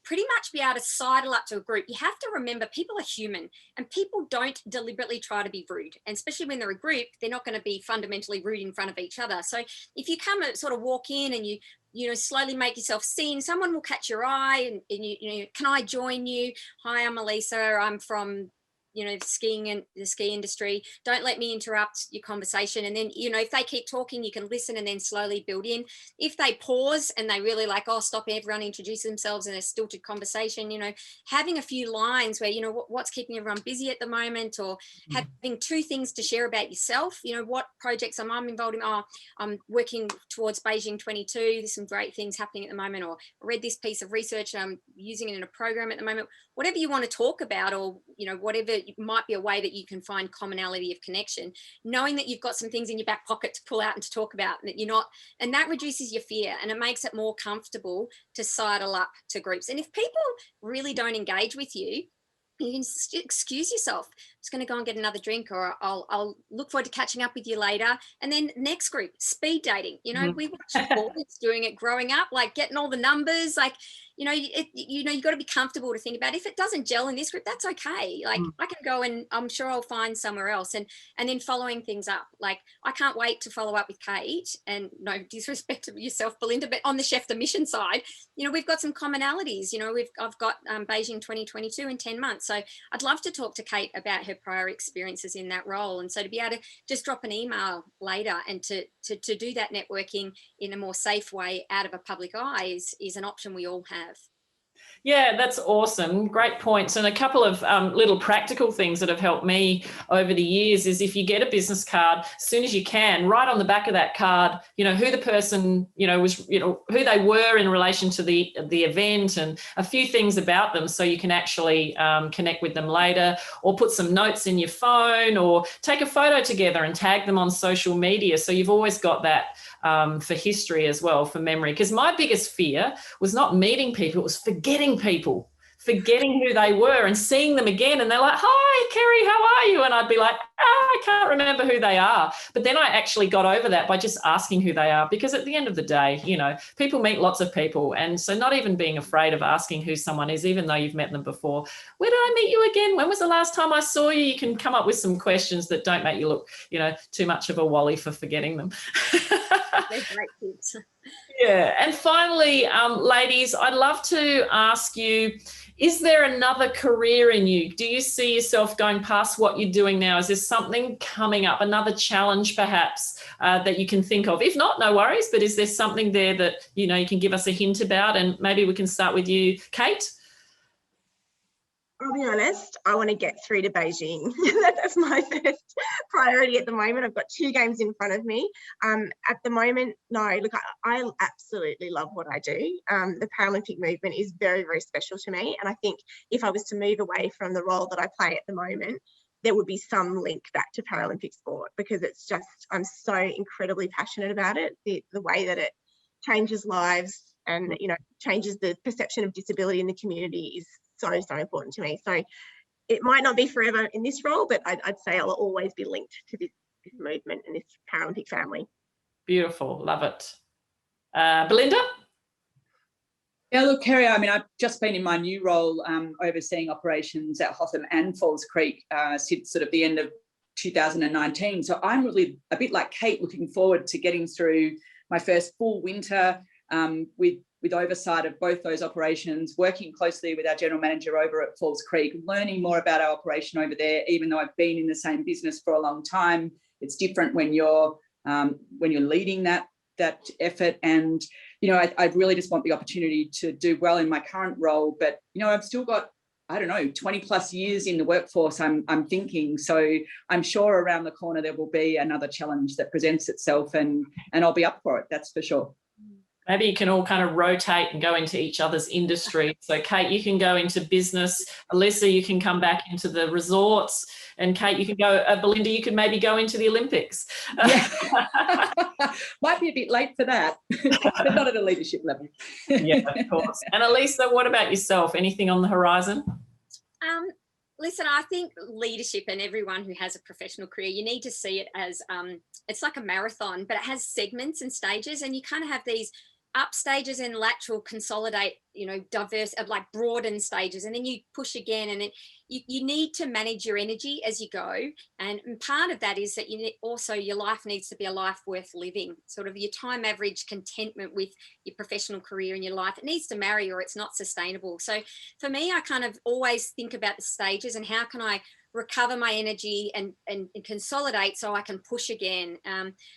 pretty much be able to sidle up to a group, you have to remember people are human and people don't deliberately try to be rude. And especially when they're a group, they're not going to be fundamentally rude in front of each other. So if you come and sort of walk in and you slowly make yourself seen, someone will catch your eye and you can I join you? Hi, I'm Alisa. I'm from skiing and the ski industry. Don't let me interrupt your conversation. And then, if they keep talking, you can listen and then slowly build in. If they pause and they really stop, everyone introduce themselves in a stilted conversation, having a few lines where, what's keeping everyone busy at the moment, or having two things to share about yourself, what projects I'm involved in. I'm working towards Beijing 22. There's some great things happening at the moment, or I read this piece of research. I'm using it in a program at the moment. Whatever you want to talk about, or, whatever might be a way that you can find commonality of connection, knowing that you've got some things in your back pocket to pull out and to talk about, and that you're not, and that reduces your fear and it makes it more comfortable to sidle up to groups. And if people really don't engage with you, you can excuse yourself. I'm just going to go and get another drink, or I'll look forward to catching up with you later. And then next group, speed dating. We watched boys doing it growing up, getting all the numbers, you got to be comfortable to think about if it doesn't gel in this group, that's okay. I can go and I'm sure I'll find somewhere else, and then following things up. I can't wait to follow up with Kate, and no disrespect to yourself, Belinda, but on the Chef the Mission side, we've got some commonalities. I've got Beijing 2022 in 10 months. So I'd love to talk to Kate about her prior experiences in that role. And so to be able to just drop an email later and to do that networking in a more safe way out of a public eye is an option we all have. Yeah, that's awesome. Great points. And a couple of little practical things that have helped me over the years is if you get a business card, as soon as you can, write on the back of that card, who the person, was, who they were in relation to the event, and a few things about them so you can actually connect with them later, or put some notes in your phone, or take a photo together and tag them on social media. So you've always got that for history as well, for memory. Because my biggest fear was not meeting people, it was forgetting people, forgetting who they were and seeing them again. And they're like, hi, Kerry, how are you? And I'd be like, I can't remember who they are. But then I actually got over that by just asking who they are, because at the end of the day, people meet lots of people. And so not even being afraid of asking who someone is, even though you've met them before. Where did I meet you again? When was the last time I saw you? You can come up with some questions that don't make you look, too much of a wally for forgetting them. They're great tips. Yeah. And finally, ladies, I'd love to ask you, is there another career in you? Do you see yourself going past what you're doing now? Is there something coming up, another challenge perhaps that you can think of? If not, no worries, but is there something there that, you can give us a hint about? And maybe we can start with you, Kate. I'll be honest, I want to get through to Beijing. That's my first priority at the moment. I've got 2 games in front of me. At the moment, no, look, I absolutely love what I do. The Paralympic movement is very, very special to me. And I think if I was to move away from the role that I play at the moment, there would be some link back to Paralympic sport, because it's just, I'm so incredibly passionate about it. The way that it changes lives and, changes the perception of disability in the community is so important to me. So it might not be forever in this role, but I'd say I'll always be linked to this movement and this Paralympic family. Beautiful. Love it. Belinda? Yeah, look, Kerry, I've just been in my new role overseeing operations at Hotham and Falls Creek since sort of the end of 2019. So I'm really a bit like Kate, looking forward to getting through my first full winter with oversight of both those operations, working closely with our general manager over at Falls Creek, learning more about our operation over there. Even though I've been in the same business for a long time, it's different when you're leading that effort. And I really just want the opportunity to do well in my current role. But I've still got 20 plus years in the workforce, I'm thinking. So I'm sure around the corner there will be another challenge that presents itself, and I'll be up for it, that's for sure. Maybe you can all kind of rotate and go into each other's industry. So Kate, you can go into business. Alisa, you can come back into the resorts. And Kate, you can go, Belinda, you can maybe go into the Olympics. Yeah. Might be a bit late for that, but not at a leadership level. Yeah, of course. And Alisa, what about yourself? Anything on the horizon? Listen, I think leadership, and everyone who has a professional career, you need to see it as it's like a marathon, but it has segments and stages, and you kind of have these up stages and lateral consolidate, diverse, like broaden stages, and then you push again, and then you need to manage your energy as you go. And part of that is that your life needs to be a life worth living, sort of your time average contentment with your professional career and your life. It needs to marry or it's not sustainable. So for me, I kind of always think about the stages and how can I recover my energy and consolidate so I can push again.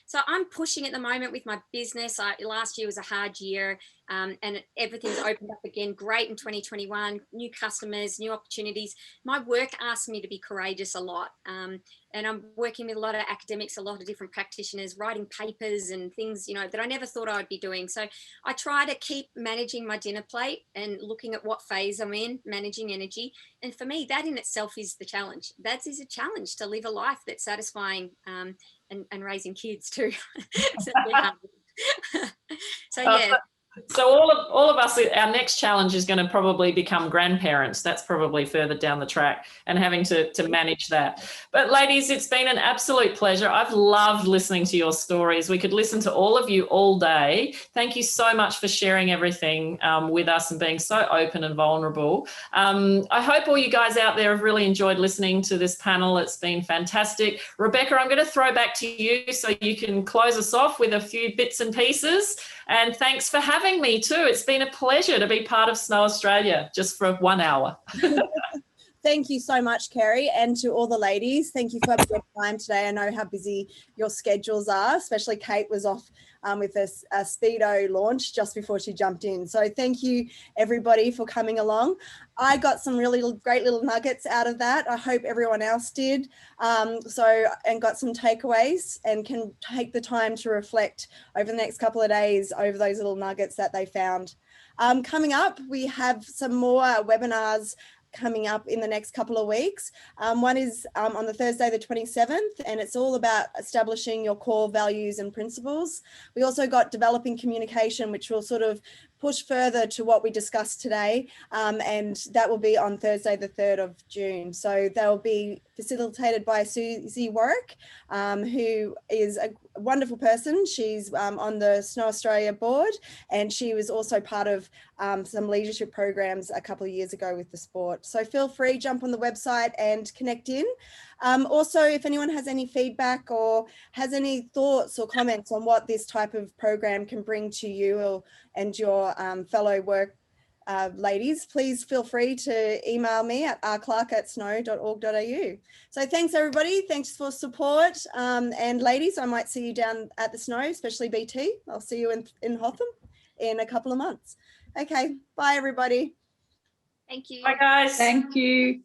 So I'm pushing at the moment with my business. Last year was a hard year, and everything's opened up again. Great in 2021, new customers, new opportunities. My work asks me to be courageous a lot. And I'm working with a lot of academics, a lot of different practitioners, writing papers and things, that I never thought I would be doing. So I try to keep managing my dinner plate and looking at what phase I'm in, managing energy. And for me, that in itself is the challenge. That is a challenge, to live a life that's satisfying, and raising kids too. So yeah. So all of us, our next challenge is going to probably become grandparents. That's probably further down the track, and having to manage that. But ladies, it's been an absolute pleasure. I've loved listening to your stories. We could listen to all of you all day. Thank you so much for sharing everything with us and being so open and vulnerable. I hope all you guys out there have really enjoyed listening to this panel. It's been fantastic. Rebecca, I'm going to throw back to you so you can close us off with a few bits and pieces. And thanks for having me too. It's been a pleasure to be part of Snow Australia just for 1 hour. Thank you so much, Kerry, and to all the ladies. Thank you for your time today. I know how busy your schedules are, especially Kate was off with a Speedo launch just before she jumped in. So thank you, everybody, for coming along. I got some really great little nuggets out of that. I hope everyone else did. And got some takeaways and can take the time to reflect over the next couple of days over those little nuggets that they found. Coming up, we have some more webinars coming up in the next couple of weeks. One is on the Thursday the 27th, and it's all about establishing your core values and principles. We also got developing communication, which will sort of push further to what we discussed today, and that will be on Thursday the 3rd of June. So they'll be facilitated by Susie Warwick, who is a wonderful person. She's on the Snow Australia board, and she was also part of some leadership programs a couple of years ago with the sport. So feel free, jump on the website and connect in. Also, if anyone has any feedback or has any thoughts or comments on what this type of program can bring to you and your fellow work ladies, please feel free to email me at rclark@snow.org.au. So thanks, everybody. Thanks for support. And ladies, I might see you down at the Snow, especially BT. I'll see you in Hotham in a couple of months. Okay, bye, everybody. Thank you. Bye, guys. Thank you.